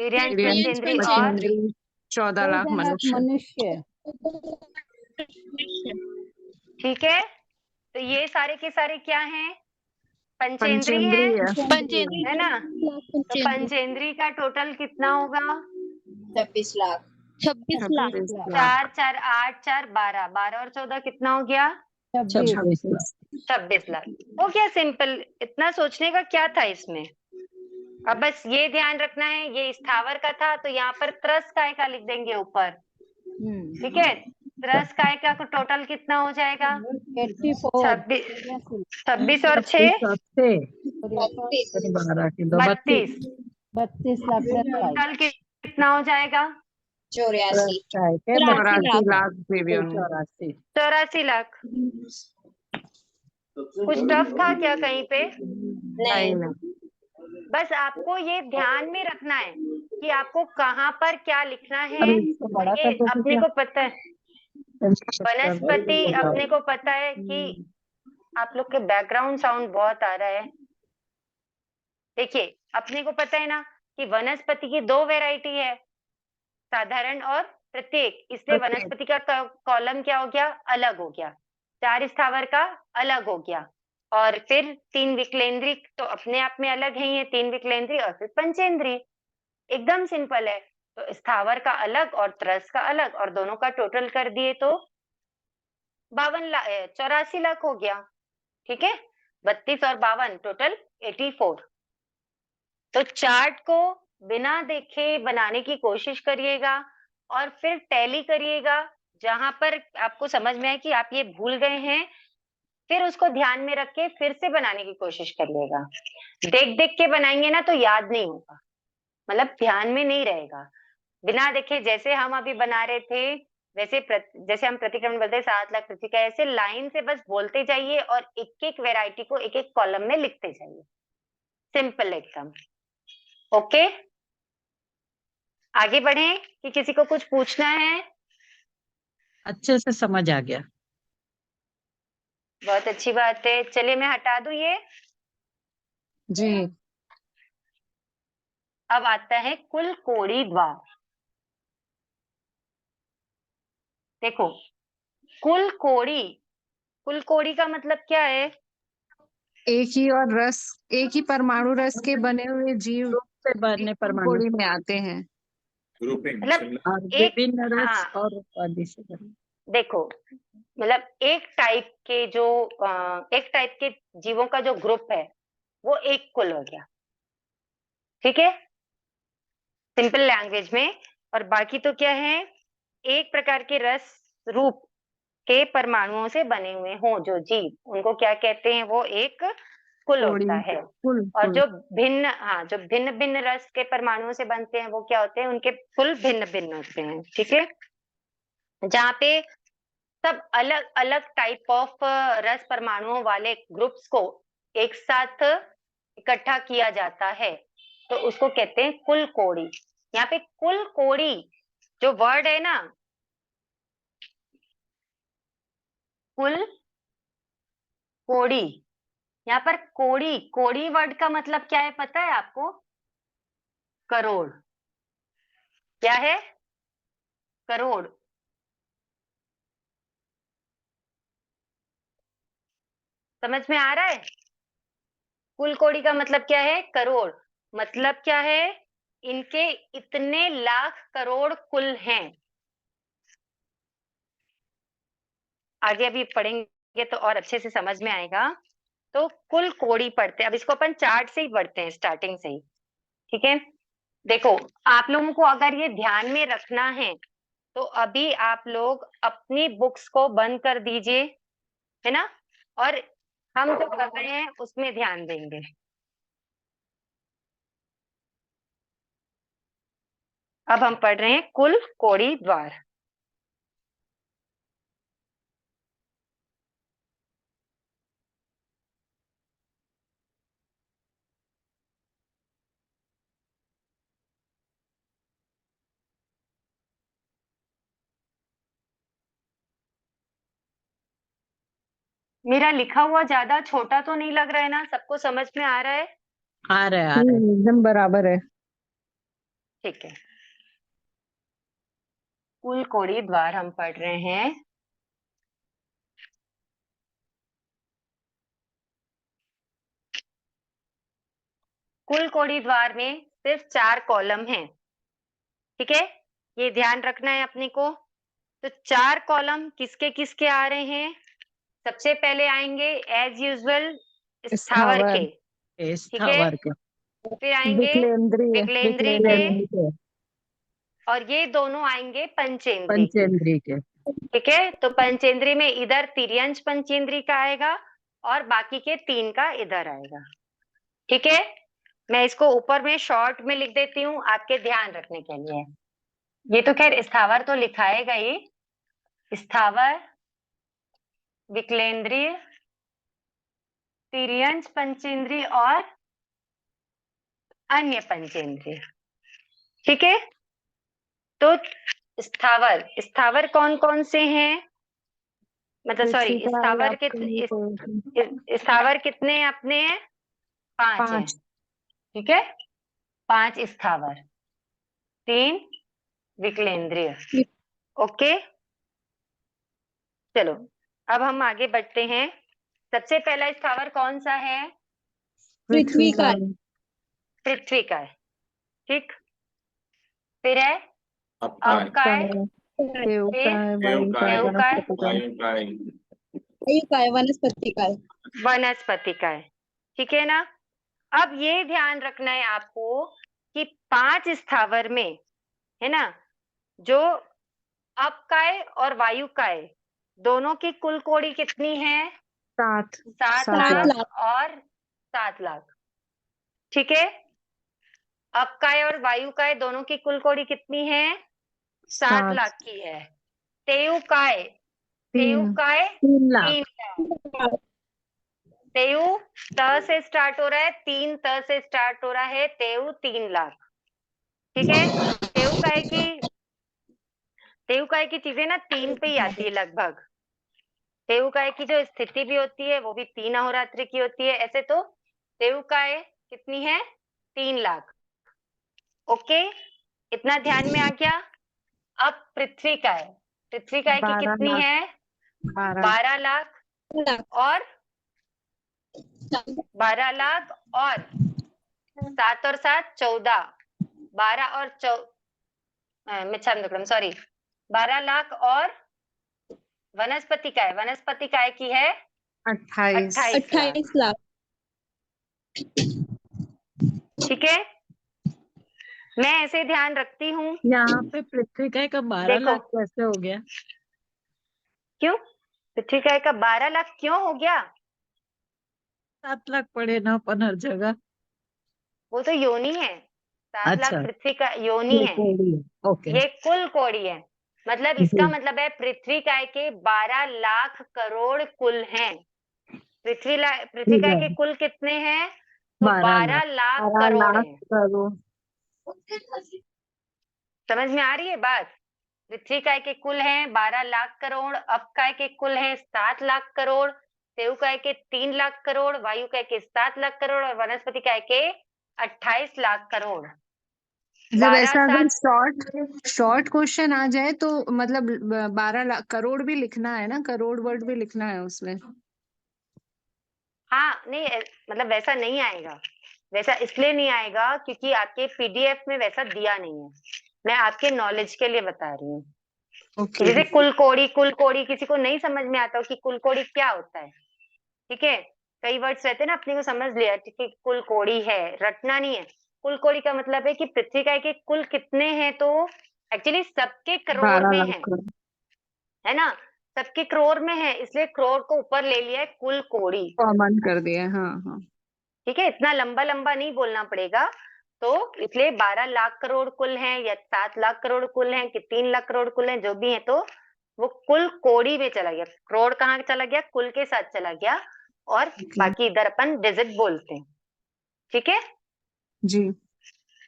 पंचेंद्री और 14 लाख मनुष्य। मनुष्य। ठीक है, तो ये सारे के सारे क्या हैं, पंचेंद्री है, पंचेंद्रिय है ना। तो पंचेंद्री का टोटल कितना होगा, 26 लाख 26 लाख 4 4 8 4 12, 12 और 14 कितना हो गया, 26 26 लाख हो गया। सिंपल, इतना सोचने का क्या था इसमें। अब बस ये ध्यान रखना है, ये स्थावर का था तो यहाँ पर त्रस काय का लिख देंगे ऊपर। ठीक है, त्रस काय का टोटल कितना हो जाएगा, 26 और 6 12 किलो 32, 32 लाख टोटल कितना हो जाएगा, 84 84 लाख देवियों। 84 लाख। कुछ टफ था क्या कहीं पे, नहीं बस आपको ये ध्यान में रखना है कि आपको कहाँ पर क्या लिखना है। ये अपने को पता है, वनस्पति अपने को पता है कि आप लोग के बैकग्राउंड साउंड बहुत आ रहा है। देखिए अपने को पता है ना, कि वनस्पति की दो वैरायटी है, साधारण और प्रत्येक, इसलिए प्रत्येक। वनस्पति का कॉलम क्या हो गया, अलग हो गया, 4 स्थावर का अलग हो गया, और फिर 3 विकलेंद्री तो अपने आप में अलग है, ये 3 विकलेंद्री और फिर पंचेंद्री, एकदम सिंपल है। तो स्थावर का अलग और त्रस का अलग, और दोनों का टोटल कर दिए तो 84 लाख हो गया। ठीक है, 32 और 52 टोटल 84। तो चार्ट को बिना देखे बनाने की कोशिश करिएगा और फिर टैली करिएगा, जहां पर आपको समझ में आए कि आप ये भूल गए हैं, फिर उसको ध्यान में रख के फिर से बनाने की कोशिश करिएगा। देख देख के बनाएंगे ना तो याद नहीं होगा, मतलब ध्यान में नहीं रहेगा। बिना देखे जैसे हम अभी बना रहे थे, जैसे हम प्रतिक्रमण बोलते हैं 7 लाख पृथ्वी का, ऐसे लाइन से बस बोलते जाइए और एक एक वेराइटी को एक एक कॉलम में लिखते जाइए, सिंपल एकदम। ओके, आगे बढ़े कि किसी को कुछ पूछना है? अच्छे से समझ आ गया। बहुत अच्छी बात है, चलिए मैं हटा दूं ये। जी। अब आता है कुल कोड़ी द्वार। देखो, कुल कोड़ी का मतलब क्या है? एक ही और रस, एक ही परमाणु रस के बने हुए जीव ग्रुप से बनने एक परमाणु कोड़ी में आते हैं। ग्रुपिंग मतलब और एक, विभिन्न रस हाँ और उपाधि से बने। देखो, मतलब एक टाइप के जीवों का जो ग्रुप है वो एक कुल हो गया। ठीक है, सिंपल लैंग्वेज में। और बाकी तो क्या है, एक प्रकार के रस रूप के परमाणुओं से बने हुए हों जो जीव, उनको क्या कहते हैं, वो एक कुल कोड़ी, होता है। कुल, और कुल। जो भिन्न भिन्न रस के परमाणुओं से बनते हैं वो क्या होते हैं, उनके कुल भिन्न भिन्न होते हैं। ठीक है, जहाँ पे सब अलग अलग टाइप ऑफ रस परमाणुओं वाले ग्रुप्स को एक साथ इकट्ठा किया जाता है तो उसको कहते हैं कुल कोड़ी। यहाँ पे कुल कोड़ी जो वर्ड है ना, कुल कोड़ी, यहाँ पर कोड़ी कोड़ी वर्ड का मतलब क्या है पता है आपको? करोड़। क्या है? करोड़। समझ में आ रहा है? कुल कोड़ी का मतलब क्या है? करोड़। मतलब क्या है? इनके इतने लाख करोड़ कुल हैं। आगे अभी पढ़ेंगे तो और अच्छे से समझ में आएगा। तो कुल कोड़ी पढ़ते हैं, अब इसको अपन चार्ट से ही पढ़ते हैं, स्टार्टिंग से ही। ठीक है, देखो, आप लोगों को अगर ये ध्यान में रखना है तो अभी आप लोग अपनी बुक्स को बंद कर दीजिए, है ना, और हम जो कर रहे हैं उसमें ध्यान देंगे। अब हम पढ़ रहे हैं कुल कोड़ी द्वार। मेरा लिखा हुआ ज्यादा छोटा तो नहीं लग रहा है ना? सबको समझ में आ रहा है? आ रहे आ रहे। एकदम बराबर है। ठीक है, कुल कोड़ी द्वार हम पढ़ रहे हैं। कुल कोड़ी द्वार में सिर्फ 4 कॉलम हैं। ठीक है, ये ध्यान रखना है अपने को। तो 4 कॉलम किसके किसके आ रहे हैं? सबसे पहले आएंगे एज यूजुअल स्थावर स्थावर, के, ठीक है, स्थावर के, फिर आएंगे विकलेंद्रीय, विकलेंद्री के, विकलेंद्री के, और ये दोनों आएंगे पंचेंद्री के। पंचेंद्री के। ठीक है, तो पंचेंद्री में इधर तिर्यंश पंचेंद्री का आएगा और बाकी के 3 का इधर आएगा। ठीक है, मैं इसको ऊपर में शॉर्ट में लिख देती हूँ आपके ध्यान रखने के लिए। ये तो खैर स्थावर तो लिखाएगा ही, स्थावर, विकलेंद्रीय, तिर्यंश पंचेंद्री और अन्य पंचेंद्रिय। ठीक है, तो स्थावर कौन कौन से हैं? मतलब सॉरी, कृतिका, स्थावर कितने अपने हैं? 5 हैं। पांच। ठीक है, 5 स्थावर, 3 विकलेंद्रिय। ओके, चलो अब हम आगे बढ़ते हैं। सबसे पहला स्थावर कौन सा है? पृथ्वी का पृथ्वी का है, ठीक। फिर है आपका है, अबकाय, देव का है, देव वायु का का है, है, देव का है, वनस्पति का है। वायु का है, वायु का है, वनस्पति का है। वनस्पति का है, ठीक है ना। अब ये ध्यान रखना है आपको कि 5 स्थावर में, है ना, जो अबकाय और वायुकाय दोनों की कुल कोड़ी कितनी है? 7 7 7 लाख लाख। और 7 लाख, ठीक है। अबकाय और वायुकाय दोनों की कुल कोड़ी कितनी है? 7 लाख की है। तेयुकाय, 3 तेयुकाय 3 लाख। 3 लाख। तेयु त से स्टार्ट हो रहा है, 3 त से स्टार्ट हो रहा है, तेयु 3 लाख, ठीक है। तेयुकाय की चीजें ना 3 पे ही आती है लगभग। तेयुकाय की जो स्थिति भी होती है वो भी 3 अहोरात्र की होती है। ऐसे तो तेयुकाय कितनी है? 3 लाख। ओके, इतना ध्यान में आ गया। अब पृथ्वी का है, पृथ्वी काय की 12 कितनी लाख। है? 12 लाख और 12 लाख और 7 और 7 14, 12 और सॉरी 12 लाख और वनस्पति काय, वनस्पति काय की है 28 28 लाख, ठीक है। मैं ऐसे ध्यान रखती हूँ। यहाँ पे पृथ्वी का 12 देखो लाख कैसे हो गया? क्यों पृथ्वी काय का 12 लाख क्यों हो गया? 7 लाख पड़े ना अपन हर जगह। वो तो योनि है, 7 लाख अच्छा, पृथ्वी का योनि ये है, कोड़ी है। ओके। ये कुल कोड़ी है। मतलब इसका मतलब है पृथ्वी काय के 12 लाख करोड़ कुल हैं। पृथ्वी काय के कुल कितने हैं? तो 12 लाख 12 करोड़ लाख हैं। करोड़। समझ में आ रही है बात? पृथ्वी काय के कुल हैं 12 लाख करोड़, अब काय के कुल हैं 7 लाख करोड़, तेयु काय के 3 लाख करोड़, वायु काय के 7 लाख करोड़ और वनस्पति काय के 28 लाख करोड़। जब 12 ऐसा अगर 7 शॉर्ट क्वेश्चन आ जाए तो मतलब 12 लाख करोड़ भी लिखना है ना, करोड़ वर्ड भी लिखना है उसमें। हाँ नहीं मतलब वैसा नहीं आएगा, वैसा इसलिए नहीं आएगा क्योंकि आपके पीडीएफ में वैसा दिया नहीं है। मैं आपके नॉलेज के लिए बता रही हूँ। ओके, जैसे कुल कोड़ी किसी को नहीं समझ में आता हो कि कुल कोड़ी क्या होता है, ठीक है। कई वर्ड्स रहते हैं ना, अपने को समझ लिया ठीक है, कुल कोड़ी है, रटना नहीं है। कुल कोड़ी का मतलब है कि पृथ्वी काय के कुल कितने हैं, तो एक्चुअली सबके करोड़ 12 में लाख है, करोड़। है ना, सबके करोड़ में है, इसलिए करोड़ को ऊपर ले लिया है कुल कोड़ी, कॉमन कर दिया, हाँ हाँ। ठीक है। इतना लंबा लंबा नहीं बोलना पड़ेगा। तो इसलिए 12 लाख करोड़ कुल हैं या 7 लाख करोड़ कुल हैं कि 3 लाख करोड़ कुल हैं, जो भी है, तो वो कुल कोड़ी में चला गया। करोड़ कहाँ चला गया? कुल के साथ चला गया, और बाकी इधर अपन डिजिट बोलते हैं, ठीक है जी।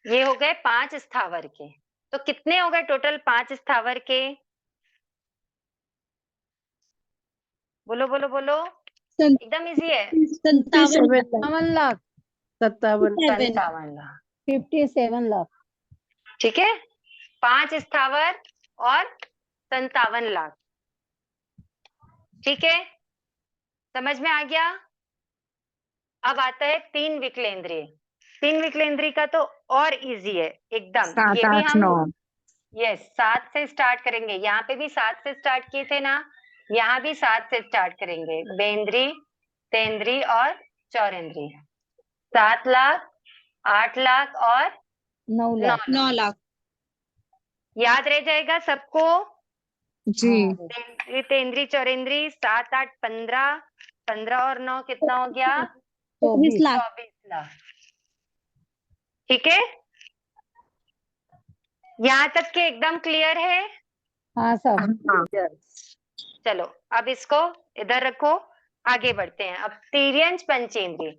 ये हो गए 5 स्थावर के। तो कितने हो गए टोटल 5 स्थावर के? बोलो बोलो बोलो, एकदम इजी है। 57 लाख 57 57 लाख, 57 लाख। ठीक है। 5 स्थावर और 57 लाख, ठीक है, समझ में आ गया। अब आता है 3 विकलेंद्रिय। 3 विकलेंद्रिय का तो और इजी है एकदम। 7 ये भी 8 हम 9। यस 7 से स्टार्ट करेंगे। यहाँ पे भी 7 से स्टार्ट किए थे ना, यहाँ भी 7 से स्टार्ट करेंगे। बेंद्री, तेंद्री और चौरेंद्री। 7 लाख, 8 लाख और 9 लाख। 9 लाख। याद रह जाएगा सबको? जी। तेंद्री तेंद्री चौरेंद्री, 7 8 15, 15 और 9 कितना हो गया? 24 लाख। 24 लाख, ठीक है। यहाँ तक के एकदम क्लियर है? हाँ सर। हाँ। चलो अब इसको इधर रखो, आगे बढ़ते हैं। अब तिर्यंच पंचेंद्रिय।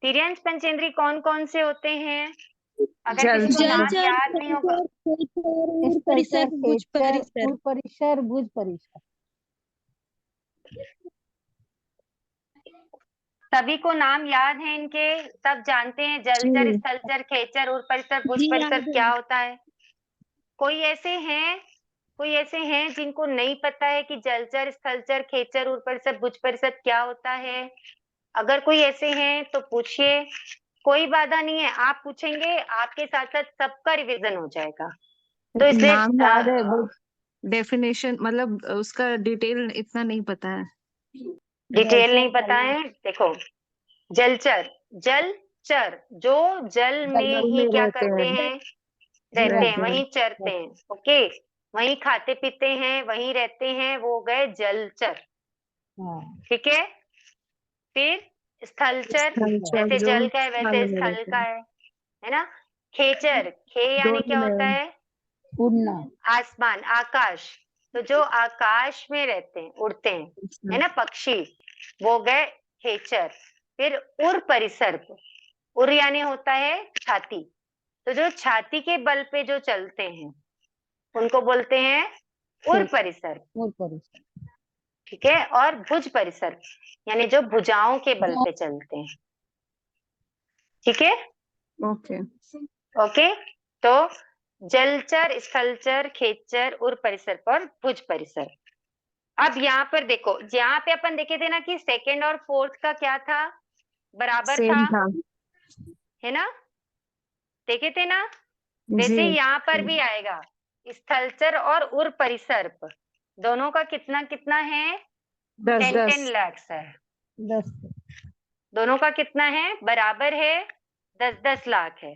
तिर्यंच पंचेंद्रिय कौन कौन से होते हैं? अगर जल किसी को नाम जलचर, याद नहीं होगा, परिसर, भुज परिसर, परिसर। भूज परिसर, भुज परिसर। सभी को नाम याद है इनके, सब जानते हैं जलचर, जी। स्थलचर, खेचर, उर परिसर, भुज जी, परिसर याद है। क्या होता है? कोई ऐसे हैं जिनको नहीं पता है कि जलचर, स्थलचर, खेचर, उर परिसर, भुज परिसर क्या होता है? अगर कोई ऐसे हैं तो पूछिए, कोई बाधा नहीं है, आप पूछेंगे, आपके साथ साथ सबका रिवीजन हो जाएगा। तो इसलिए नाम याद है, वो डेफिनेशन मतलब उसका डिटेल इतना नहीं पता है। डिटेल नहीं जलचर पता है। देखो, जलचर, जलचर जो जल में जल ही में क्या रहते करते हैं। हैं, रहते हैं, रहते हैं। वहीं चरते हैं, ओके, वहीं खाते पीते हैं, वहीं रहते हैं, वो हो गए जलचर। हाँ ठीक है। फिर स्थलचर, स्थलचर जैसे जो जल का है वैसे स्थल में स्थल रहते का हैं। है ना। खेचर, खे यानी दोनों क्या होता में है? उड़ना आसमान, आकाश। तो जो आकाश में रहते हैं, उड़ते हैं, है ना, पक्षी, वो गए खेचर। फिर उर परिसर्प, उर यानी होता है छाती, तो जो छाती के बल पे जो चलते हैं उनको बोलते हैं उर खेत परिसर्प। और परिसर ठीक है। और भुज परिसर्प यानी जो भुजाओं के बल पे चलते हैं। ठीक है। ओके। ओके। तो जलचर, स्थलचर, खेचर, उर परिसर्प और भुज परिसर्प। अब यहाँ पर देखो, यहाँ पे अपन देखे थे ना कि सेकंड और फोर्थ का क्या था, बराबर था, सेम था। है ना, देखे थे ना। जी। वैसे यहाँ पर भी आएगा, स्थलचर और उर परिसर्प दोनों का कितना कितना है? 10 10 10 lakhs है। 10 दोनों का कितना है? बराबर है, 10 लाख है।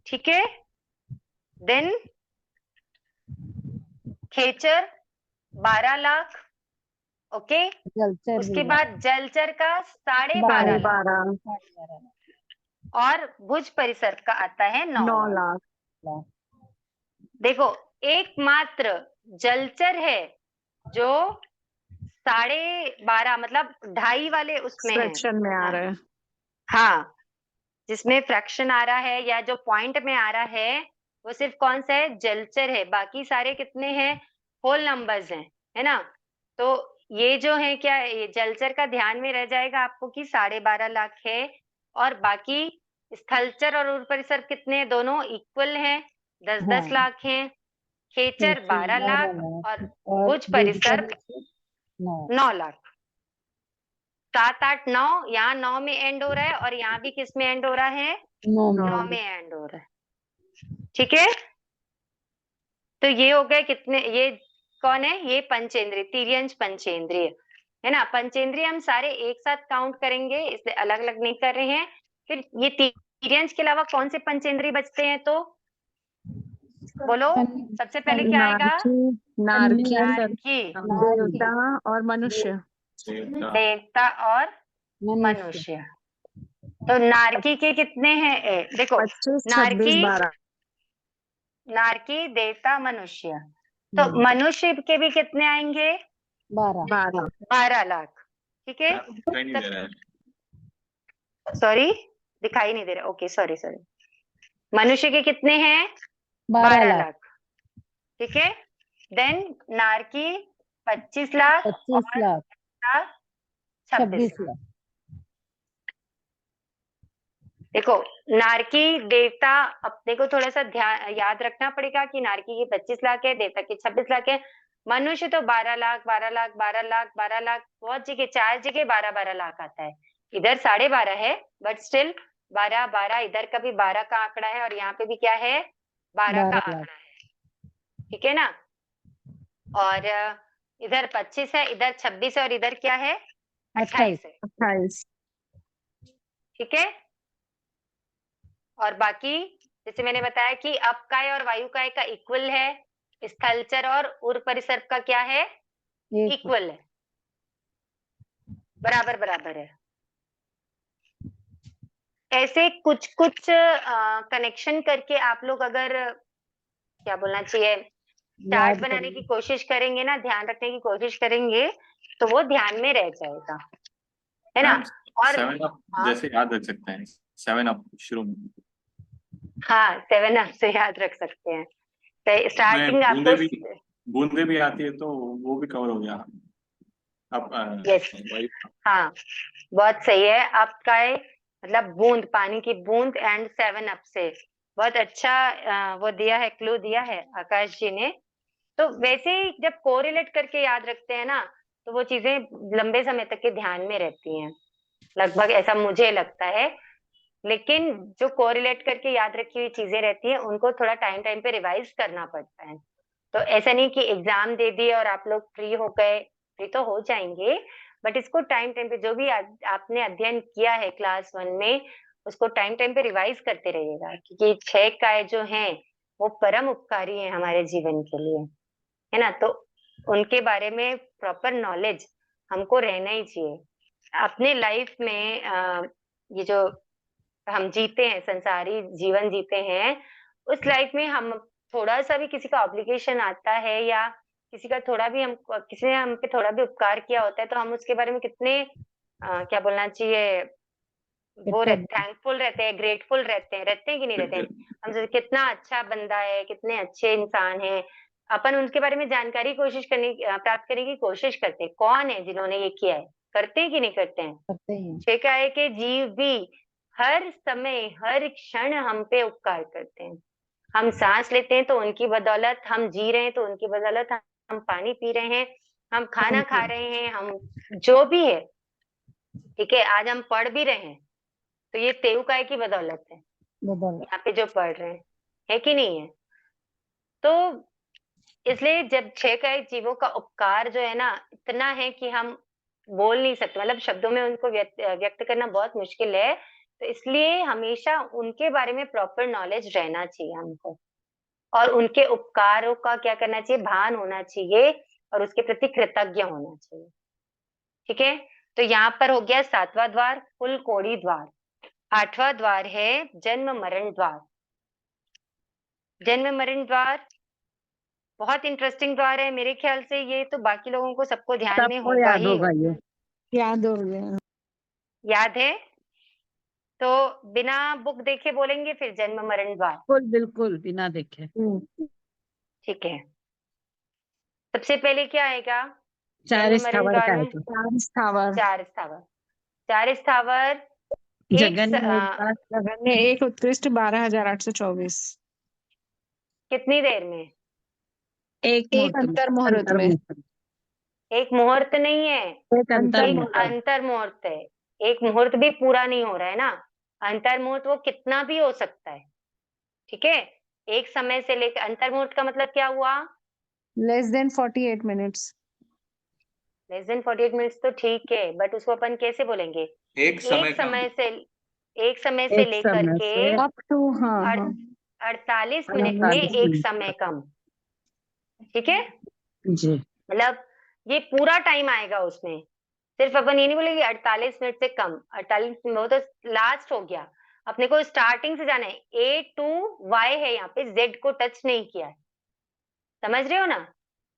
ठीक है। देन खेचर 12 लाख, ओके। जलचर उसके भी बाद जलचर का 12.5 12 लाख 12 और भुज परिसर का आता है 9 9 लाख। लाख। देखो, एकमात्र जलचर है जो 12.5 मतलब 2.5 वाले उसमें है। फ्रैक्शन में आ रहा है। हाँ, जिसमें फ्रैक्शन आ रहा है या जो पॉइंट में आ रहा है वो सिर्फ कौन सा है? जलचर है। बाकी सारे कितने हैं? होल नंबर्स हैं, है ना। तो ये जो है क्या, ये जलचर का ध्यान में रह जाएगा आपको कि 12.5 लाख है। और बाकी स्थलचर और उर परिसर कितने हैं? दोनों इक्वल हैं, 10 हाँ लाख हैं। खेचर 12 लाख 12 और लाख और भुज परिसर 9 9 लाख। 7 8 9, यहाँ 9 में एंड हो रहा है और यहाँ भी किस में एंड हो रहा है? 9 9 में में एंड हो रहा है। ठीक है। तो ये हो गए कितने, ये कौन है? ये पंचेंद्रिय, तिर्यंश पंचेंद्रिय, है ना। पंचेंद्रिय हम सारे एक साथ काउंट करेंगे, इसलिए अलग अलग नहीं कर रहे हैं। फिर ये तिर्यंश के अलावा कौन से पंचेंद्रिय बचते हैं? तो बोलो, सबसे पहले क्या आएगा? नारकी, नारकी, देवता और मनुष्य। देवता, देवता और मनुष्य मनुष्य। तो नारकी के कितने हैं? देखो, 25 26 नारकी, 12। नारकी, देवता, मनुष्य। तो मनुष्य के भी कितने आएंगे? 12 12 लाख। ठीक है। दिखाई नहीं दे रहा है। सॉरी, दिखाई नहीं दे रहा, ओके, सॉरी सॉरी। मनुष्य के कितने हैं? 12 12 लाख लाख। ठीक है। देन नारकी 25 लाख 25 और लाख 26 26 लाख। लाख देखो, नारकी, देवता, अपने को थोड़ा सा ध्यान याद रखना पड़ेगा कि नारकी की 25 लाख है, देवता की 26 लाख है। मनुष्य तो 12 लाख 12 लाख 12 लाख 12 लाख, बहुत जगह 4 जगह 12 12 लाख आता है। इधर 12.5 है, बट स्टिल 12 12, इधर का भी 12 का आंकड़ा है और यहाँ पे भी क्या है? 12 का 12 लाख आंकड़ा है। ठीक है ना। और इधर 25 है, इधर 26 है और इधर क्या है? 28 है। 28। ठीक है। और बाकी जैसे मैंने बताया कि अपकाय और वायुकाय का इक्वल है, स्थलचर और उर परिसर्प का क्या है? एक इक्वल है, बराबर बराबर है। ऐसे कुछ कुछ कनेक्शन करके आप लोग अगर, क्या बोलना चाहिए, चार्ट याद बनाने की करेंगे कोशिश करेंगे ना, ध्यान रखने की कोशिश करेंगे, तो वो ध्यान में रह जाएगा, है ना। मैम, और 7 अप हाँ, जैसे याद रख सकते हैं, 7 अप शुरू में। हाँ 7 अप से याद रख सकते हैं। उसमें स्टार्टिंग आपको बूंदे भी आती है तो वो भी कवर हो गया। अब Yes. वही हाँ, बहुत सही है आपका है, मतलब बूंद, पानी की बूंद एंड 7 अप से बहुत अच्छा वो दिया है, क्लू दिया है आकाश जी ने। तो वैसे ही जब कोरिलेट करके याद रखते हैं ना, तो वो चीजें लंबे समय तक के ध्यान में रहती हैं, लगभग ऐसा मुझे लगता है। लेकिन जो कोरिलेट करके याद रखी हुई चीजें रहती हैं, उनको थोड़ा टाइम टाइम पे रिवाइज करना पड़ता है। तो ऐसा नहीं कि एग्जाम दे दिए और आप लोग फ्री हो गए, फ्री तो हो जाएंगे, बट इसको टाइम टाइम पे जो भी आपने अध्ययन किया है क्लास 1 में, उसको टाइम टाइम पे रिवाइज करते रहिएगा, क्योंकि 6 काय जो हैं वो परम उपकारी हैं हमारे जीवन के लिए, है ना। तो उनके बारे में प्रॉपर नॉलेज हमको रहना ही चाहिए अपने लाइफ में। ये जो हम जीते हैं, संसारी जीवन जीते हैं, उस लाइफ में हम थोड़ा सा भी किसी का ऑब्लिगेशन आता है, या किसी का थोड़ा भी हम किसी ने हम पे थोड़ा भी उपकार किया होता है, तो हम उसके बारे में कितने क्या बोलना चाहिए, वो थैंकफुल रहते हैं, ग्रेटफुल रहते हैं कि नहीं रहते हैं। हम सोचते कितना अच्छा बंदा है, कितने अच्छे इंसान है, अपन उनके बारे में जानकारी कोशिश करने प्राप्त करने की कोशिश करते हैं, कौन है जिन्होंने ये किया है, करते हैं कि नहीं करते हैं। करते हैं। शेखा है कि जीव भी हर समय हर क्षण हम पे उपकार करते हैं। हम सांस लेते हैं तो उनकी बदौलत, हम जी रहे हैं तो उनकी बदौलत, हम पानी पी रहे हैं, हम खाना खा रहे हैं, हम जो भी है, ठीक है, आज हम पढ़ भी रहे हैं तो ये तेउकाय की बदौलत है, बदल यहाँ पे जो पढ़ रहे हैं, है कि नहीं है। तो इसलिए जब 6 काय जीवों का उपकार जो है ना, इतना है कि हम बोल नहीं सकते, मतलब शब्दों में उनको व्यक्त करना बहुत मुश्किल है। तो इसलिए हमेशा उनके बारे में प्रॉपर नॉलेज रहना चाहिए हमको, और उनके उपकारों का क्या करना चाहिए, भान होना चाहिए, और उसके प्रति कृतज्ञ होना चाहिए। ठीक है, तो यहाँ पर हो गया 7वां द्वार कुल कोड़ी द्वार। 8वां द्वार है जन्म मरण द्वार। जन्म मरण द्वार बहुत इंटरेस्टिंग द्वार है, मेरे ख्याल से ये तो बाकी लोगों को सबको ध्यान में सबको होगा याद ही होगा होगा। ये। याद हो गया। याद है तो बिना बुक देखे बोलेंगे फिर जन्म मरण द्वार। बिल्कुल बिल्कुल बिना देखे। ठीक है, सबसे पहले क्या आएगा, चार जन्म मरण स्थावर द्वार का में है तो। चार स्थावर। 4 स्थावर। 4 स्थावर एक जगन्य एक बार, जगन्य एक, उत्कृष्ट 12,824। कितनी देर में, एक एक मुहूर्त में, अंतर मुहूर्त में। एक मुहूर्त नहीं है, एक अंतर अंतर एक मुहूर्त। अंतर मुहूर्त है। एक मुहूर्त भी पूरा नहीं हो रहा है ना, अंतर मुहूर्त वो कितना भी हो सकता है। ठीक है, एक समय से लेकर, अंतर मुहूर्त का मतलब क्या हुआ, less than 48 minutes. Less than 48 minutes तो ठीक है, बट उसको अपन कैसे बोलेंगे, एक समय एक का समय से, एक समय से एक लेकर समय के से अप टू, हाँ हाँ 48 मिनट में 48 एक मिनट समय तक। कम। ठीक है, जी मतलब ये पूरा टाइम आएगा उसमें, सिर्फ अपन ये नहीं बोलेंगे 48 मिनट से कम। 48 वो तो लास्ट हो गया, अपने को स्टार्टिंग से जाना है, ए टू वाई है, यहाँ पे जेड को टच नहीं किया है, समझ रहे हो ना।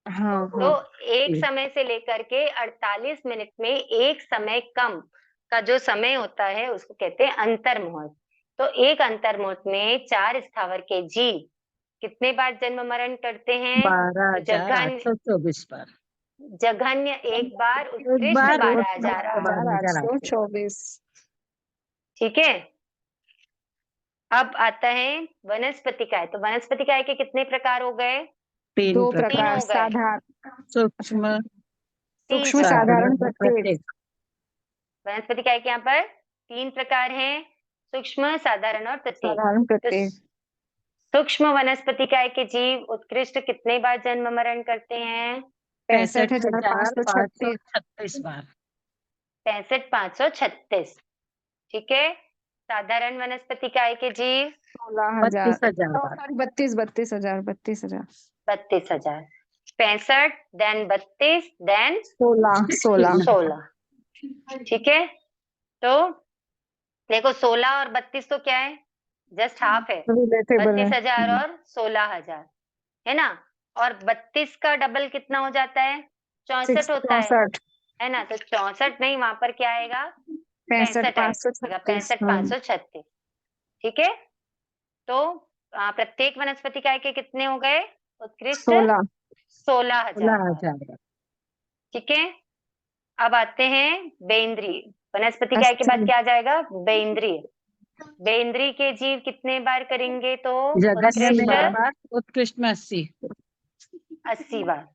हाँ तो हाँ। एक जी। समय से लेकर के 48 मिनट में एक समय कम का जो समय होता है उसको कहते हैं अंतर मुहूर्त। तो एक अंतर मुहूर्त में 4 स्थावर के जीव कितने बार जन्म मरण करते हैं, तो 12,824 बार। जघन्य एक बार, एक उत्कृष्ट बार, 12,000। 12,824। ठीक है, अब आता है वनस्पति काय। तो वनस्पति काय के कितने प्रकार हो गए, 3 दो तीन प्रकार, हो गए, साधारण, सूक्ष्म तीन सूक्ष्म, प्रकार। साधारण, साधारण प्रत्येक। प्रत्येक। वनस्पति काय के यहाँ पर 3 प्रकार हैं, सूक्ष्म, साधारण और प्रत्येक। साधारण, तो प्रत्येक। सूक्ष्म वनस्पति काय के जीव उत्कृष्ट कितने बार जन्म मरण करते हैं, 65,536। 65,536 बार। 65,536। ठीक है, साधारण वनस्पति काय के जीव 16,000। 32,000 बार। सॉरी, 32,000। 32,000। 65 then 32 then 16। 16। ठीक है, तो देखो 16 और 32 तो क्या है, जस्ट हाफ है, रिलेटेबल है। 32,000 और 16,000, है ना। और 32 का डबल कितना हो जाता है, 64 होता है ना। तो 64 नहीं, वहां पर क्या आएगा, 65 आएगा, 65,536। 65,536। ठीक है, तो प्रत्येक वनस्पति काय के कितने हो गए, उत्कृष्ट 16। 16,000 बार। 16,000 बार। ठीक है, अब आते हैं बेंद्री। वनस्पति काय के बाद अस्सी। क्या आ जाएगा? बेंद्री। बेंद्री के जीव कितने बार करेंगे? तो जगन्य में उत्कृष्ट 8 बार, उत्कृष्ट में 80। 80 बार।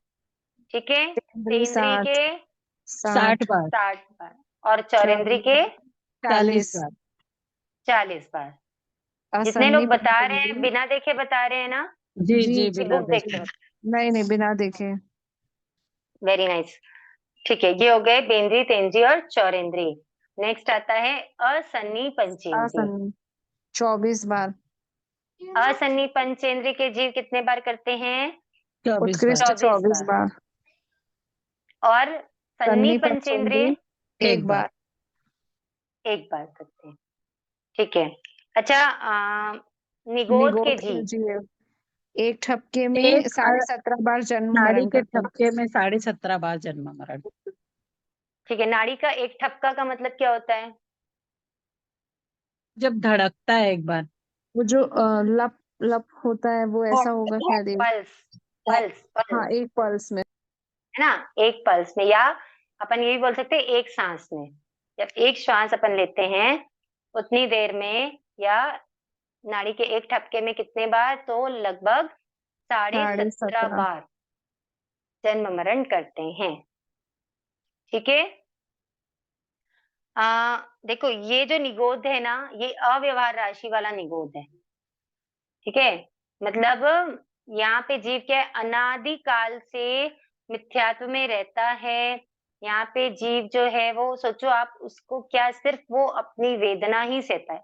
ठीक है। तेंद्री तेंद्री 60, के 60 बार, 60 बार और चौरेंद्री के 40 40। बार। 40 बार। जितने असन्नी लोग बता रहे हैं पंचेंद्री। बिना देखे बता रहे हैं ना? जी जी, जी जी, बिना बुक देख के देखे। नहीं नहीं बिना देखे। Very nice. ठीक है, ये हो गए बेंद्री, तेंद्री और चौरेंद्री। नेक्स्ट आता है असन्नी पंचेंद्री। असन्नी 24 बार। असन्नी पंचेंद्री के जीव कितने बार करते हैं? 24 उत्कृष्ट बार। 24 24 बार। और सन्नी सन्नी पंचेंद्री पंचेंद्री 1 बार। 1 बार करते हैं। ठीक है। अच्छा, निगोद के निगोद के जीव जीव एक ठपके में एक 17.5 बार जन्म नाड़ी मरण के करते हैं। ठपके में 17.5 बार जन्म मरण। ठीक है, नाड़ी का एक ठपका का मतलब क्या होता है? जब धड़कता है एक बार। वो जो लप लप होता है वो ऐसा होगा शायद एक। पल्स। पल्स हाँ पल्स एक पल्स में। है ना? एक पल्स में, या अपन ये भी बोल सकते हैं एक सांस में। जब एक श्वास अपन लेते हैं उतनी देर में, या नाड़ी के एक ठपके में कितने बार? तो लगभग 17.5 17.5। बार जन्म मरण करते हैं। ठीक है। देखो, ये जो निगोद है ना, ये अव्यवहार राशि वाला निगोद है। ठीक है। मतलब यहाँ पे जीव क्या है? अनादि काल से मिथ्यात्व में रहता है। यहाँ पे जीव जो है वो, सोचो आप उसको, क्या सिर्फ वो अपनी वेदना ही सहता है।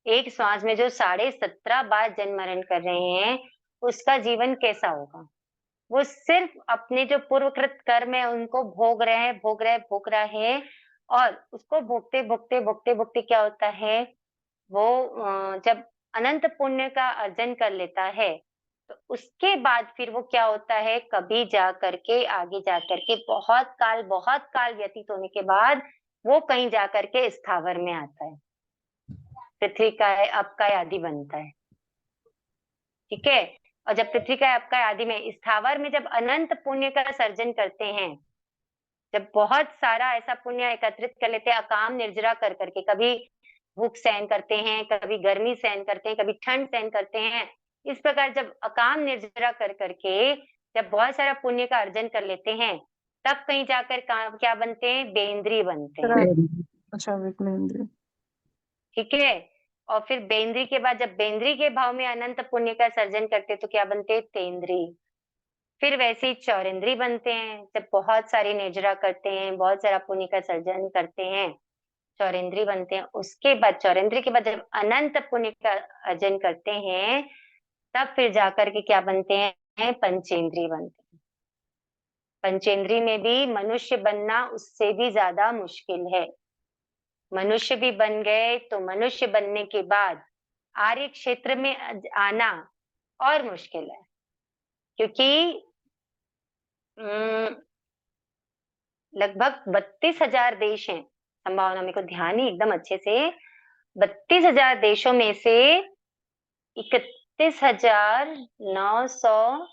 एक श्वास में जो 17.5 बार जन्म मरण कर रहे हैं, उसका जीवन कैसा होगा? वो सिर्फ अपने जो पूर्वकृत कर्म है उनको भोग रहे हैं, भोग रहे हैं, भोग रहे हैं। और उसको भोगते भोगते भोगते भोगते क्या होता है? वो जब अनंत पुण्य का अर्जन कर लेता है, तो उसके बाद फिर वो क्या होता है? कभी जा करके, आगे जा करके, बहुत काल व्यतीत होने के बाद वो कहीं जा करके स्थावर में आता है। पृथ्वी का है, अब का आदि बनता है। ठीक है। और जब पृथ्वी का अब का आदि में, स्थावर में जब अनंत पुण्य का सर्जन करते हैं, जब बहुत सारा ऐसा पुण्य एकत्रित कर लेते हैं, अकाम निर्जरा कर करके, कभी भूख सहन करते हैं, कभी गर्मी सहन करते हैं, कभी ठंड सहन करते हैं। इस प्रकार जब अकाम निर्जरा कर करके जब बहुत सारा पुण्य का अर्जन कर लेते हैं, तब कहीं जाकर क्या बनते हैं? बेंद्री बनते हैं। अच्छा विकलेंद्र। ठीक है। और फिर बेंद्री के बाद, जब बेंद्री के भाव में अनंत पुण्य का सर्जन करते तो क्या बनते हैं? तेंद्री। फिर वैसे ही चौरेंद्री बनते हैं, जब बहुत सारी निर्जरा करते हैं, बहुत सारा पुण्य का सर्जन करते हैं, चौरेंद्री बनते हैं। उसके बाद, चौरेंद्री के बाद जब अनंत पुण्य का अर्जन करते हैं, तब फिर जाकर के क्या बनते हैं? पंचेंद्री बनते हैं। पंचेंद्री में भी मनुष्य बनना उससे भी ज्यादा मुश्किल है। मनुष्य भी बन गए तो मनुष्य बनने के बाद आर्य क्षेत्र में आना और मुश्किल है, क्योंकि लगभग 32,000 देश हैं। संभावना, मेरे को ध्यान नहीं एकदम अच्छे से, 32,000 देशों में से 31,900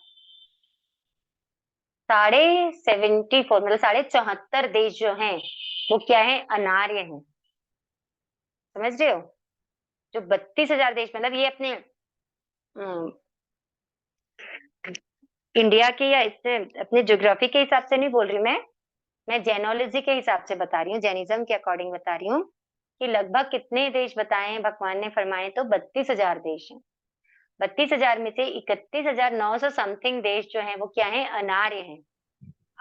74 मतलब 74 देश जो हैं वो क्या है? अनार्य हैं। समझ रहे हो? जो 32,000 देश, मतलब ये अपने इंडिया के, या इससे अपने ज्योग्राफी के हिसाब से नहीं बोल रही मैं जेनोलॉजी के हिसाब से बता रही हूँ, जैनिज्म के अकॉर्डिंग बता रही हूँ कि लगभग कितने देश बताए हैं भगवान ने फरमाए? तो 32,000 देश हैं। 32,000 में से 31,900 समथिंग देश जो हैं वो क्या है? अनार्य हैं।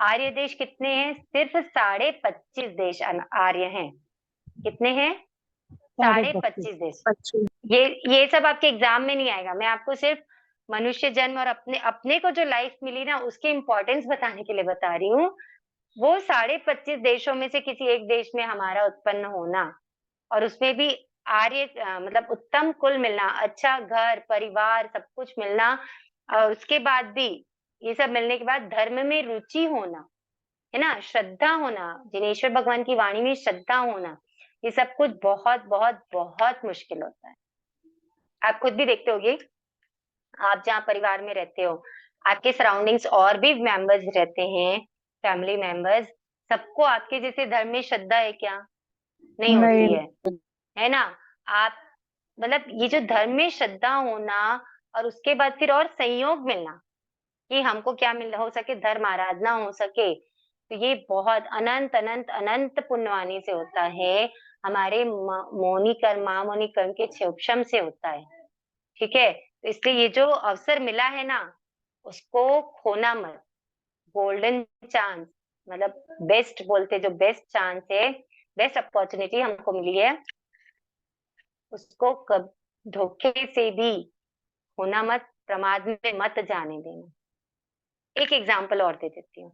आर्य देश कितने हैं? सिर्फ 25.5 देश आर्य हैं। कितने हैं? 25.5 देश। ये सब आपके एग्जाम में नहीं आएगा। मैं आपको सिर्फ मनुष्य जन्म और अपने को जो लाइफ मिली ना, उसकी इंपॉर्टेंस बताने के लिए बता रही हूँ। वो 25.5 देशों में से किसी एक देश में हमारा उत्पन्न होना, और उसमें भी आर्य मतलब उत्तम कुल मिलना, अच्छा घर परिवार सब कुछ मिलना, और उसके बाद भी ये सब मिलने के बाद धर्म में रुचि होना, है ना, श्रद्धा होना, जिनेश्वर भगवान की वाणी में श्रद्धा होना, ये सब कुछ बहुत बहुत बहुत मुश्किल होता है। आप खुद भी देखते होगे, आप जहाँ परिवार में रहते हो, आपके सराउंडिंग्स और भी मेंबर्स रहते हैं, फैमिली मेंबर्स, सबको आपके जैसे धर्म में श्रद्धा है क्या? नहीं होती है ना? आप मतलब ये जो धर्म में श्रद्धा होना और उसके बाद फिर और संयोग मिलना कि हमको क्या मिल हो सके, धर्म आराधना हो सके, तो ये बहुत अनंत अनंत अनंत पुण्यवानी से होता है, हमारे मौनी कर्म महामौनी कर्म के क्षोभम से होता है। ठीक है, तो इसलिए ये जो अवसर मिला है ना, उसको खोना मत। गोल्डन चांस, मतलब बेस्ट बोलते, जो बेस्ट चांस है, बेस्ट अपॉर्चुनिटी हमको मिली है, उसको कब धोखे से भी खोना मत, प्रमाद में मत जाने देना। एक एग्जाम्पल और दे देती हूँ।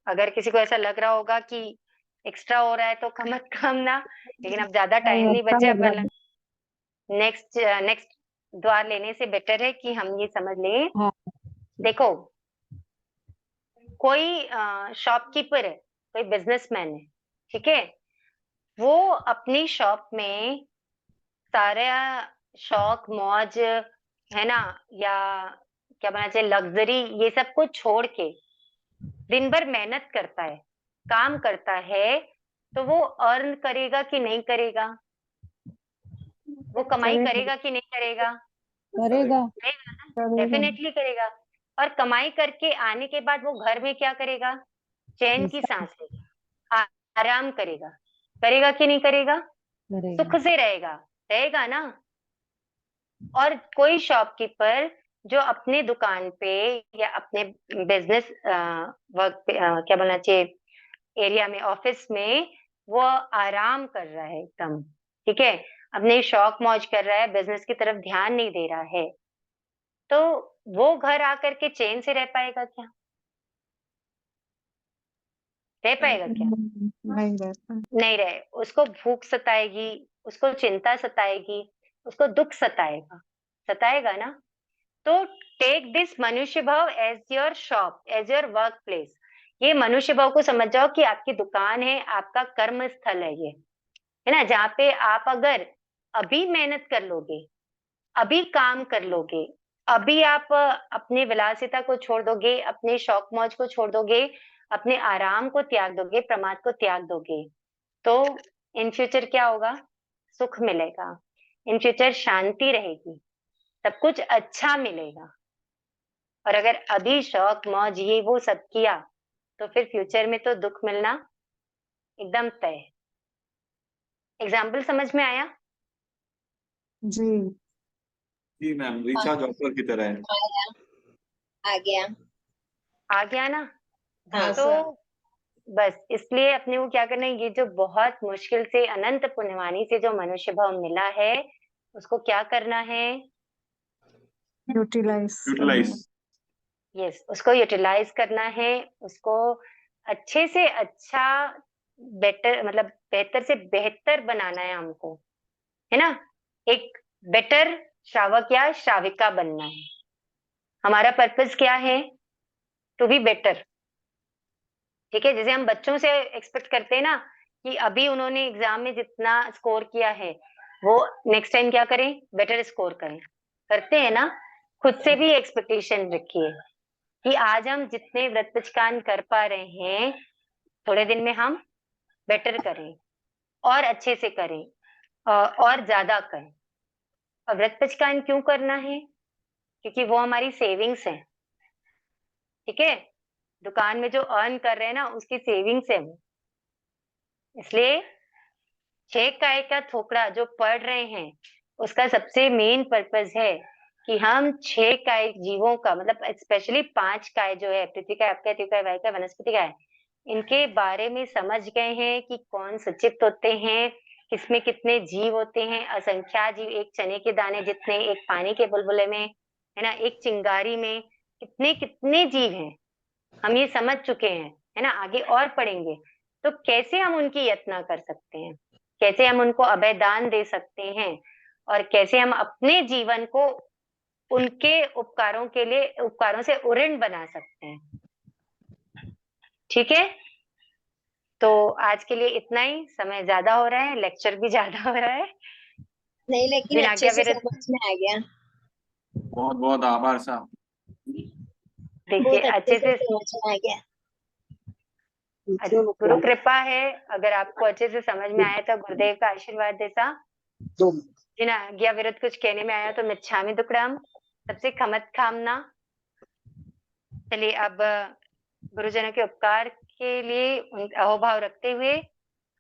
अगर किसी को ऐसा लग रहा होगा कि एक्स्ट्रा हो रहा है तो कम मत कम ना, लेकिन अब ज्यादा टाइम नहीं बचे, अपन नेक्स्ट द्वार लेने से बेटर है कि हम ये समझ लें। हाँ। देखो, कोई शॉपकीपर है, कोई बिजनेसमैन है, ठीक है, वो अपनी शॉप में सारा शौक मौज है ना, या क्या बोलना चाहिए, लग्जरी, ये सब को छोड़ के दिन भर मेहनत करता है, काम करता है, तो वो अर्न करेगा कि नहीं करेगा? वो कमाई करेगा कि नहीं करेगा? करेगा। डेफिनेटली करेगा। और कमाई करके आने के बाद वो घर में क्या करेगा? चैन की सांस लेगा, आराम करेगा। करेगा कि नहीं करेगा? करेगा। सुख से रहेगा, रहेगा ना। और कोई शॉपकीपर जो अपने दुकान पे या अपने बिजनेस वर्क पे क्या बोलना चाहिए, एरिया में, ऑफिस में, वो आराम कर रहा है एकदम, ठीक है, अपने शौक मौज कर रहा है, बिजनेस की तरफ ध्यान नहीं दे रहा है, तो वो घर आकर के चैन से रह पाएगा क्या? रह पाएगा क्या? नहीं रहता। नहीं रहे। उसको भूख सताएगी, उसको चिंता सताएगी, उसको दुख सताएगा, सताएगा ना। तो टेक दिस मनुष्य भाव as your shop, as your work place. ये मनुष्य भाव को समझ जाओ कि आपकी दुकान है, आपका कर्म स्थल है ये, है ना, जहाँ पे आप अगर अभी मेहनत कर लोगे, अभी काम कर लोगे, अभी आप अपने विलासिता को छोड़ दोगे, अपने शौक मौज को छोड़ दोगे, अपने आराम को त्याग दोगे, प्रमाद को त्याग दोगे, तो इन फ्यूचर क्या होगा? सुख मिलेगा, इन फ्यूचर शांति रहेगी, सब कुछ अच्छा मिलेगा। और अगर अभी शौक मौज ये वो सब किया, तो फिर फ्यूचर में तो दुख मिलना एकदम तय। एग्जाम्पल समझ में आया? जी। जी मैम, रिचार्ज ऑफर की तरह है। आ गया। आ गया ना? हाँ तो बस इसलिए अपने को क्या करना है, ये जो बहुत मुश्किल से अनंत पुण्यवानी से जो मनुष्य भाव मिला है, उसको क्या करना है? यूटिलाइज। यस, उसको यूटिलाइज करना है, उसको अच्छे से अच्छा, बेटर, मतलब बेहतर से बेहतर बनाना है हमको, है ना। एक बेटर श्रावक या श्राविका बनना है। हमारा पर्पस क्या है? To be better. ठीक है, जैसे हम बच्चों से एक्सपेक्ट करते हैं ना कि अभी उन्होंने एग्जाम में जितना स्कोर किया है, वो नेक्स्ट टाइम क्या करें? बेटर स्कोर करें। करते हैं ना। खुद से भी एक्सपेक्टेशन रखिए कि आज हम जितने व्रत पचकान कर पा रहे हैं, थोड़े दिन में हम बेटर करें, और अच्छे से करें, और ज्यादा करें। और व्रत पचकान क्यों करना है? क्योंकि वो हमारी सेविंग्स है। ठीक है, दुकान में जो अर्न कर रहे हैं ना, उसकी सेविंग्स है वो। इसलिए 6 काय का थोकड़ा जो पढ़ रहे हैं, उसका सबसे मेन पर्पस है कि हम 6 काय जीवों का, मतलब स्पेशली 5 काय जो है, पृथ्वी काय, अपकाय, त्रिकाय, वायकाय, वनस्पति काय, इनके बारे में समझ गए हैं कि कौन सचित होते हैं, किसमें कितने जीव होते हैं, असंख्या जीव, एक चने के दाने जितने, एक पानी के बुलबुले में, है ना, एक चिंगारी में कितने कितने जीव हैं, हम ये समझ चुके हैं, है ना। आगे और पढ़ेंगे तो कैसे हम उनकी यातना कर सकते हैं, कैसे हम उनको अभय दान दे सकते हैं, और कैसे हम अपने जीवन को उनके उपकारों के लिए, उपकारों से उऋण बना सकते हैं। ठीक है, तो आज के लिए इतना ही। समय ज्यादा हो रहा है, लेक्चर भी ज्यादा हो रहा है। नहीं, लेकिन बिना अच्छे से आज्ञा समझ में आ गया। बहुत बहुत आभार साहब। देखिए बहुत अच्छे अच्छे से से समझ में आ गया। गुरु कृपा है, अगर आपको अच्छे से समझ में आया तो गुरुदेव का आशीर्वाद देता। जिन आज्ञा विरुद्ध कुछ कहने में आया तो मिच्छामि दुक्कड़म, सबसे खमत खामना। चलिए अब गुरुजनों के उपकार के लिए अहोभाव रखते हुए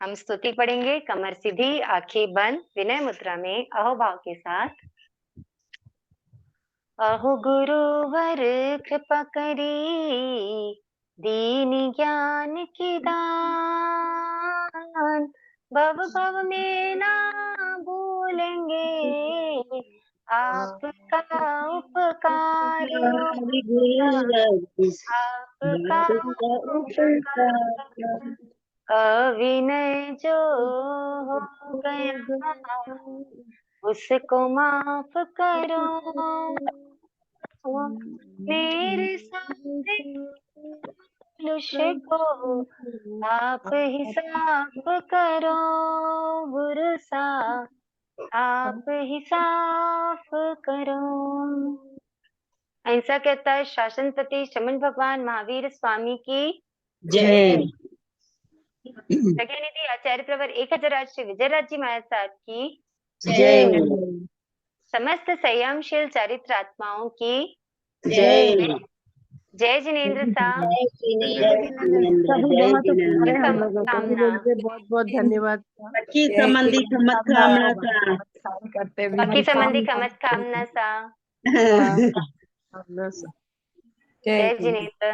हम स्तुति पढ़ेंगे। कमर सीधी, आंखें बंद, विनय मुद्रा में अहोभाव के साथ। अहो गुरुवर कृपा करी, दीन ज्ञान की दान, भव भव में ना भूलेंगे आपका उपकार, आपका उपकार। अविनय जो हो गया उसको माफ करो, मेरे सारे कलुष को आप ही साफ करो, गुरु सा आप ही साफ करो। अहिंसा कहता है शासनपति शमन भगवान महावीर स्वामी की जय। निधि आचार्य प्रवर 1008 श्री विजयराज जी महाराज साहब की जय। समस्त संयमशील चरित्र आत्माओं की जय। जय जिनेन्द्र साहब। बहुत बहुत धन्यवाद। बाकी संबंधी खमत कामना का बाकी संबंधी खमत कामना सा। जय जिनेन्द्र।